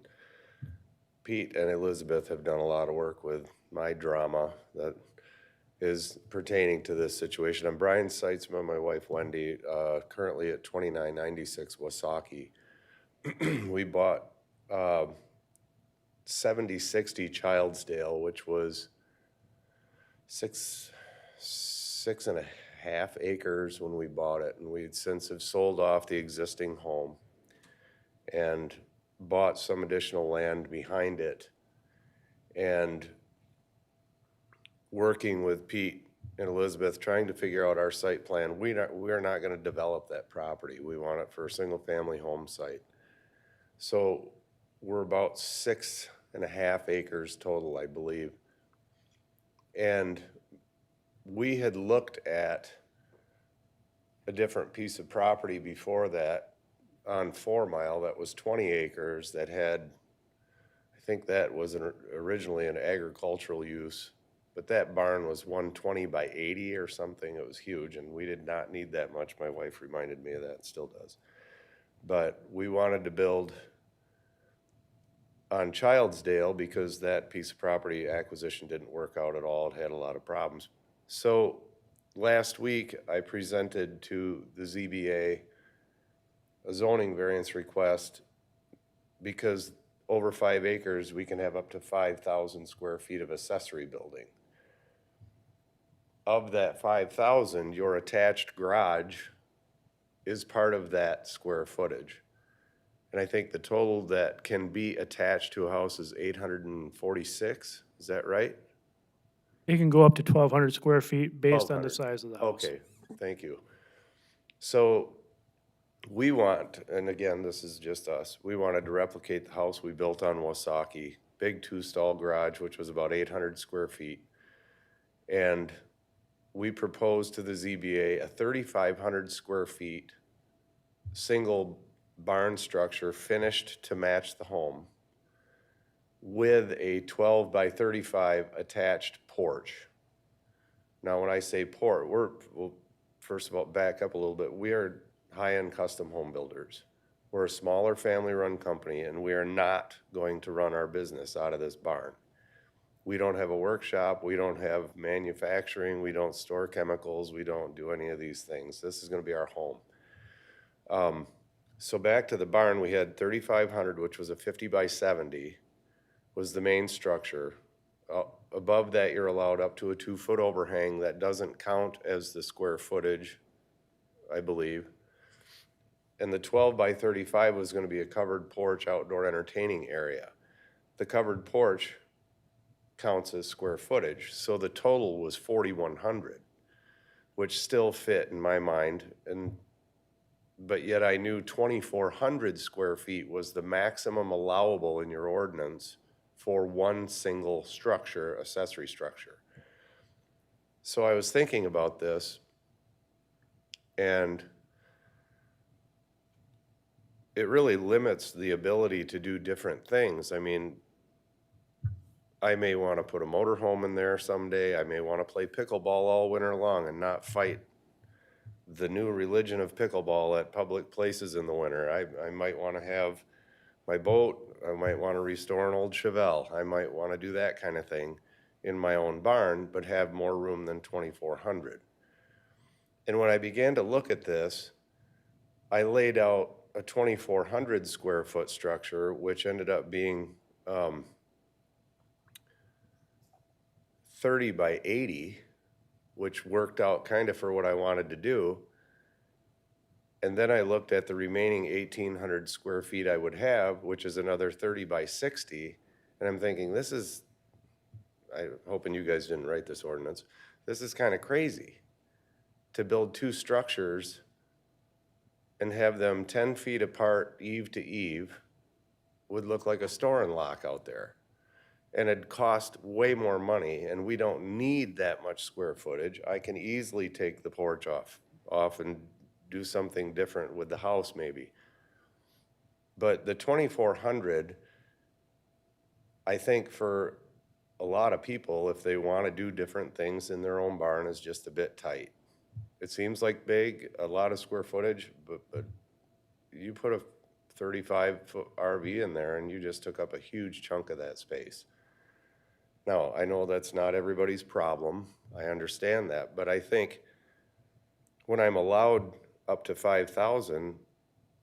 Pete and Elizabeth have done a lot of work with my drama that is pertaining to this situation. I'm Brian Seitzman, my wife Wendy, currently at 2996 Wasaki. We bought 7060 Childsdale, which was six and a half acres when we bought it, and we'd since have sold off the existing home and bought some additional land behind it. And working with Pete and Elizabeth, trying to figure out our site plan, we're not gonna develop that property. We want it for a single-family home site. So we're about 6.5 acres total, I believe. And we had looked at a different piece of property before that on 4 Mile that was 20 acres that had, I think that was originally an agricultural use, but that barn was 120 by 80 or something. It was huge, and we did not need that much. My wife reminded me of that, still does. But we wanted to build on Childsdale because that piece of property acquisition didn't work out at all. It had a lot of problems. So last week, I presented to the ZBA a zoning variance request because over 5 acres, we can have up to 5,000 square feet of accessory building. Of that 5,000, your attached garage is part of that square footage. And I think the total that can be attached to a house is 846, is that right? It can go up to 1,200 square feet based on the 1,200. size of the house. Okay, thank you. So we want, and again, this is just us, we wanted to replicate the house we built on Wasaki, big 2-stall garage, which was about 800 square feet. And we proposed to the ZBA a 3,500 square feet single barn structure finished to match the home with a 12 by 35 attached porch. Now, when I say porch, well, first of all, back up a little bit. We are high-end custom home builders. We're a smaller family-run company, and we are not going to run our business out of this barn. We don't have a workshop, we don't have manufacturing, we don't store chemicals, we don't do any of these things. This is gonna be our home. So back to the barn, we had 3,500, which was a 50 by 70, was the main structure. Above that, you're allowed up to a 2-foot overhang. That doesn't count as the square footage, I believe. And the 12 by 35 was gonna be a covered porch outdoor entertaining area. The covered porch counts as square footage, so the total was 4,100, which still fit in my mind, but yet I knew 2,400 square feet was the maximum allowable in your ordinance for one single structure, accessory structure. So I was thinking about this, and it really limits the ability to do different things. I mean, I may want to put a motorhome in there someday. I may want to play pickleball all winter long and not fight the new religion of pickleball at public places in the winter. I might want to have my boat. I might want to restore an old Chevelle. I might want to do that kind of thing in my own barn, but have more room than 2,400. And when I began to look at this, I laid out a 2,400 square foot structure, which ended up being 30 by 80, which worked out kind of for what I wanted to do. And then I looked at the remaining 1,800 square feet I would have, which is another 30 by 60. And I'm thinking, I'm hoping you guys didn't write this ordinance. This is kind of crazy to build 2 structures and have them 10 feet apart, eave to eave, would look like a store and lock out there. And it'd cost way more money, and we don't need that much square footage. I can easily take the porch off and do something different with the house maybe. But the 2,400, I think for a lot of people, if they want to do different things in their own barn, is just a bit tight. It seems like big, a lot of square footage, but you put a 35-foot RV in there and you just took up a huge chunk of that space. Now, I know that's not everybody's problem. I understand that, but I think when I'm allowed up to 5,000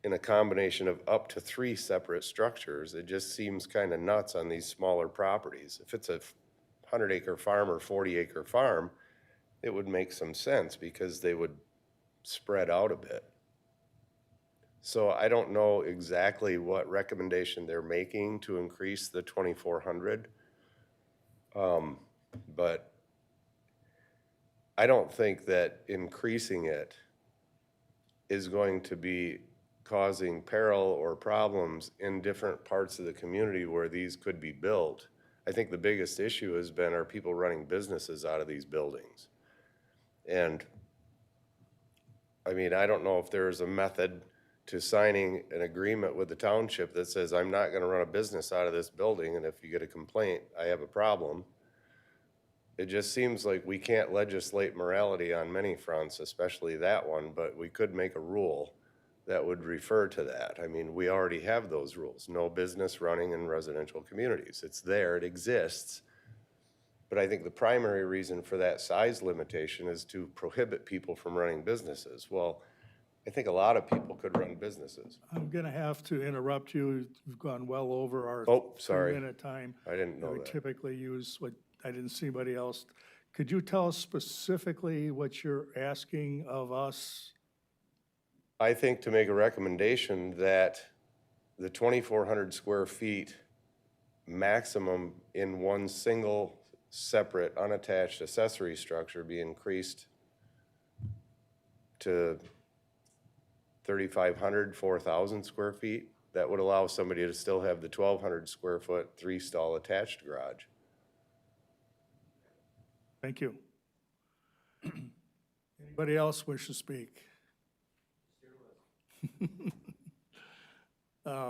in a combination of up to 3 separate structures, it just seems kind of nuts on these smaller properties. If it's a 100-acre farm or 40-acre farm, it would make some sense because they would spread out a bit. So I don't know exactly what recommendation they're making to increase the 2,400. But I don't think that increasing it is going to be causing peril or problems in different parts of the community where these could be built. I think the biggest issue has been, are people running businesses out of these buildings? And I mean, I don't know if there's a method to signing an agreement with the township that says, I'm not gonna run a business out of this building, and if you get a complaint, I have a problem. It just seems like we can't legislate morality on many fronts, especially that one, but we could make a rule that would refer to that. I mean, we already have those rules, no business running in residential communities. It's there, it exists. But I think the primary reason for that size limitation is to prohibit people from running businesses. Well, I think a lot of people could run businesses. I'm going to have to interrupt you. You've gone well over our Oh, sorry. 3-minute time. I didn't know We that. typically use, what, I didn't see anybody else. Could you tell us specifically what you're asking of us? I think to make a recommendation that the 2,400 square feet maximum in one single separate unattached accessory structure be increased to 3,500, 4,000 square feet. That would allow somebody to still have the 1,200 square foot 3-stall attached garage. Thank you. Anybody else wish to speak?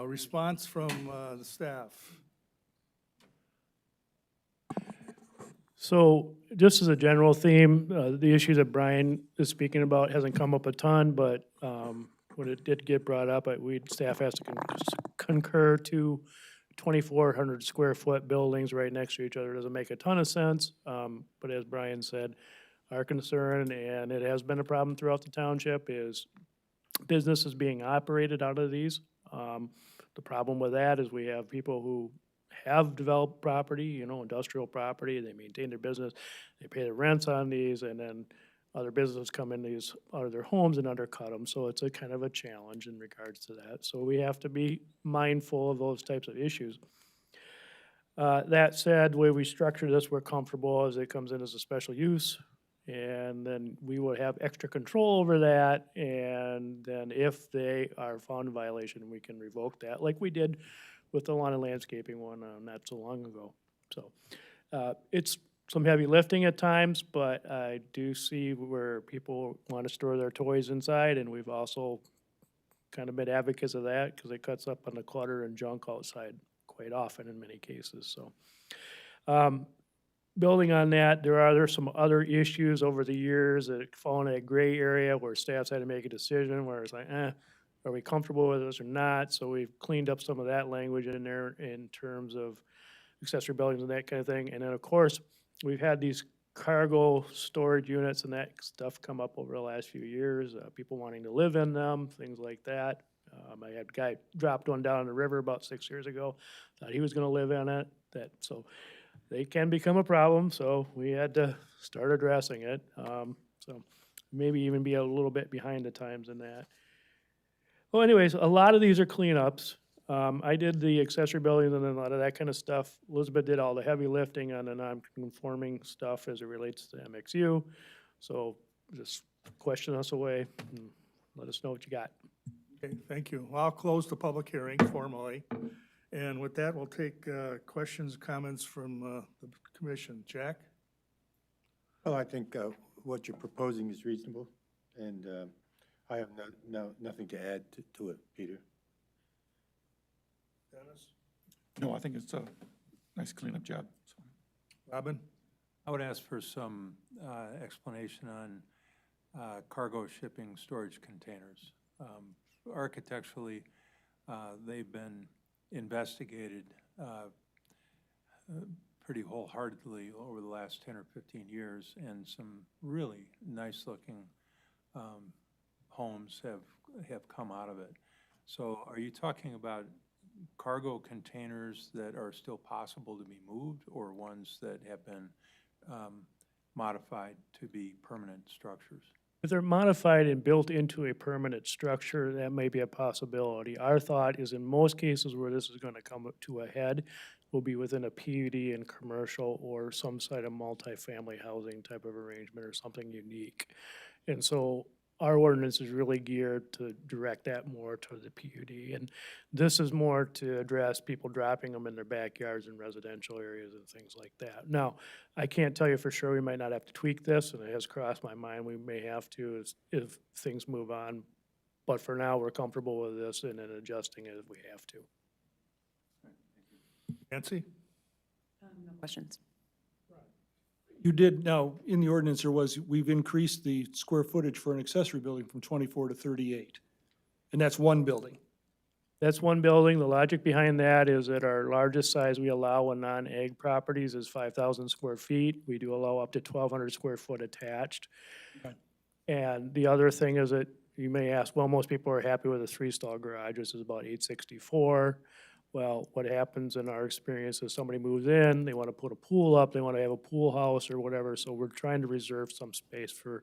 Response from the staff. So just as a general theme, the issue that Brian is speaking about hasn't come up a ton, but when it did get brought up, staff has to concur to 2,400 square foot buildings right next to each other. Doesn't make a ton of sense, but as Brian said, our concern, and it has been a problem throughout the township, is businesses being operated out of these. The problem with that is we have people who have developed property, industrial property, they maintain their business, they pay the rents on these, and then other businesses come in these, out of their homes and undercut them. So it's a kind of a challenge in regards to that. So we have to be mindful of those types of issues. That said, the way we structure this, we're comfortable as it comes in as a special use. And then we will have extra control over that. And then if they are found in violation, we can revoke that, like we did with the lawn and landscaping one not so long ago. So it's some heavy lifting at times, but I do see where people want to store their toys inside, and we've also kind of been advocates of that because it cuts up on the clutter and junk outside quite often in many cases. So building on that, there's some other issues over the years that fall in a gray area where staff's had to make a decision where it's like, are we comfortable with this or not? So we've cleaned up some of that language in there in terms of accessory buildings and that kind of thing. And then, of course, we've had these cargo storage units and that stuff come up over the last few years, people wanting to live in them, things like that. I had a guy dropped one down in the river about 6 years ago, thought he was gonna live in it, so they can become a problem, so we had to start addressing it. So maybe even be a little bit behind the times in that. Well, anyways, a lot of these are cleanups. I did the accessory buildings and then a lot of that kind of stuff. Elizabeth did all the heavy lifting on the non-conforming stuff as it relates to MXU. So just question us away and let us know what you got. Okay, thank you. Well, I'll close the public hearing formally. And with that, we'll take questions, comments from the commission. Jack? Well, I think what you're proposing is reasonable, and I have nothing to add to it, Peter. Dennis? No, I think it's a nice cleanup job. So. Robin? I would ask for some explanation on cargo shipping storage containers. Architecturally, they've been investigated pretty wholeheartedly over the last 10 or 15 years, and some really nice-looking homes have come out of it. So are you talking about cargo containers that are still possible to be moved, or ones that have been modified to be permanent structures? If they're modified and built into a permanent structure, that may be a possibility. Our thought is in most cases where this is going to come to a head will be within a PUD and commercial or some sort of multifamily housing type of arrangement or something unique. And so our ordinance is really geared to direct that more to the PUD. And this is more to address people dropping them in their backyards in residential areas and things like that. Now, I can't tell you for sure, we might not have to tweak this, and it has crossed my mind, we may have to if things move on. But for now, we're comfortable with this and then adjusting it if we have to. Nancy? No questions. You did, now, in the ordinance, we've increased the square footage for an accessory building from 24 to 38. And that's one building. That's one building. The logic behind that is that our largest size we allow on non-ag properties is 5,000 square feet. We do allow up to 1,200 square foot attached. And the other thing is that you may ask, well, most people are happy with a 3-stall garage, which is about 864. Well, what happens in our experience is somebody moves in, they want to put a pool up, they want to have a pool house or whatever, so we're trying to reserve some space for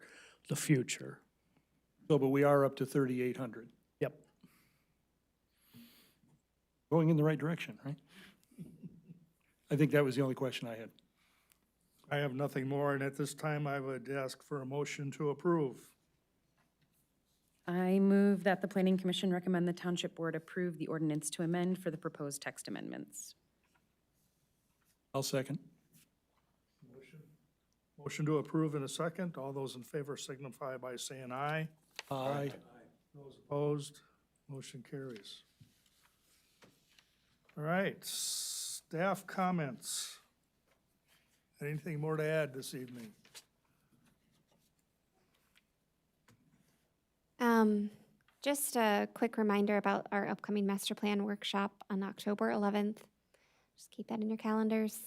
the future. So, but we are up to 3,800. Yep. Going in the right direction, right? I think that was the only question I had. I have nothing more, and at this time, I would ask for a motion to approve. I move that the Planning Commission recommend the Township Board approve the ordinance to amend for the proposed text amendments. I'll second. Motion to approve in a second. All those in favor signify by saying aye. Aye. Those opposed, motion carries. All right, staff comments. Anything more to add this evening? Just a quick reminder about our upcoming master plan workshop on October 11th. Just keep that in your calendars.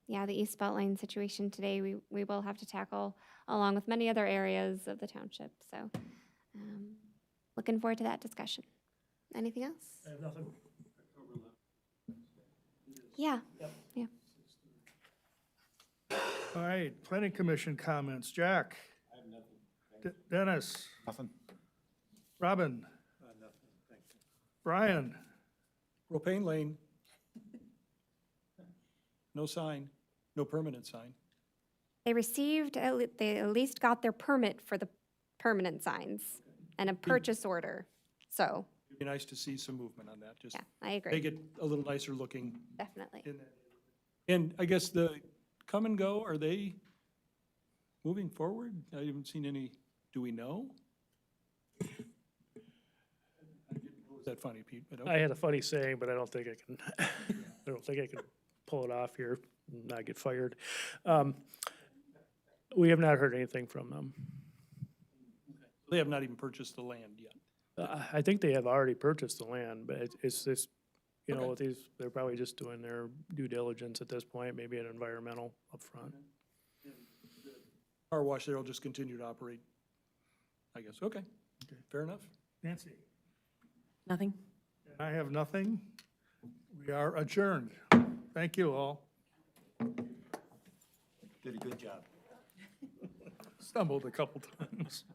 Yeah, the East Beltline situation today, we will have to tackle along with many other areas of the township. So looking forward to that discussion. Anything else? I have nothing. Yeah, yeah. All right, planning commission comments. Jack? I have nothing. Dennis? Nothing. Robin? Nothing, thank you. Brian? Propane lane. No sign, no permanent sign. They received, they at least got their permit for the permanent signs and a purchase order. So, It'd be nice to see some movement on that, just yeah, I agree, make it a little nicer looking definitely. in that. And I guess the come and go, are they moving forward? I haven't seen any, do we know? Is that funny, Pete? But okay. I had a funny saying, but I don't think I can, I don't think I can pull it off here and not get fired. We have not heard anything from them. They have not even purchased the land yet. I think they have already purchased the land, but it's just, you know, Okay. with these, they're probably just doing their due diligence at this point, maybe an environmental upfront. Car wash there will just continue to operate, I guess. Okay, fair enough. Nancy? Nothing? I have nothing. We are adjourned. Thank you all. Did a good job. Stumbled a couple times.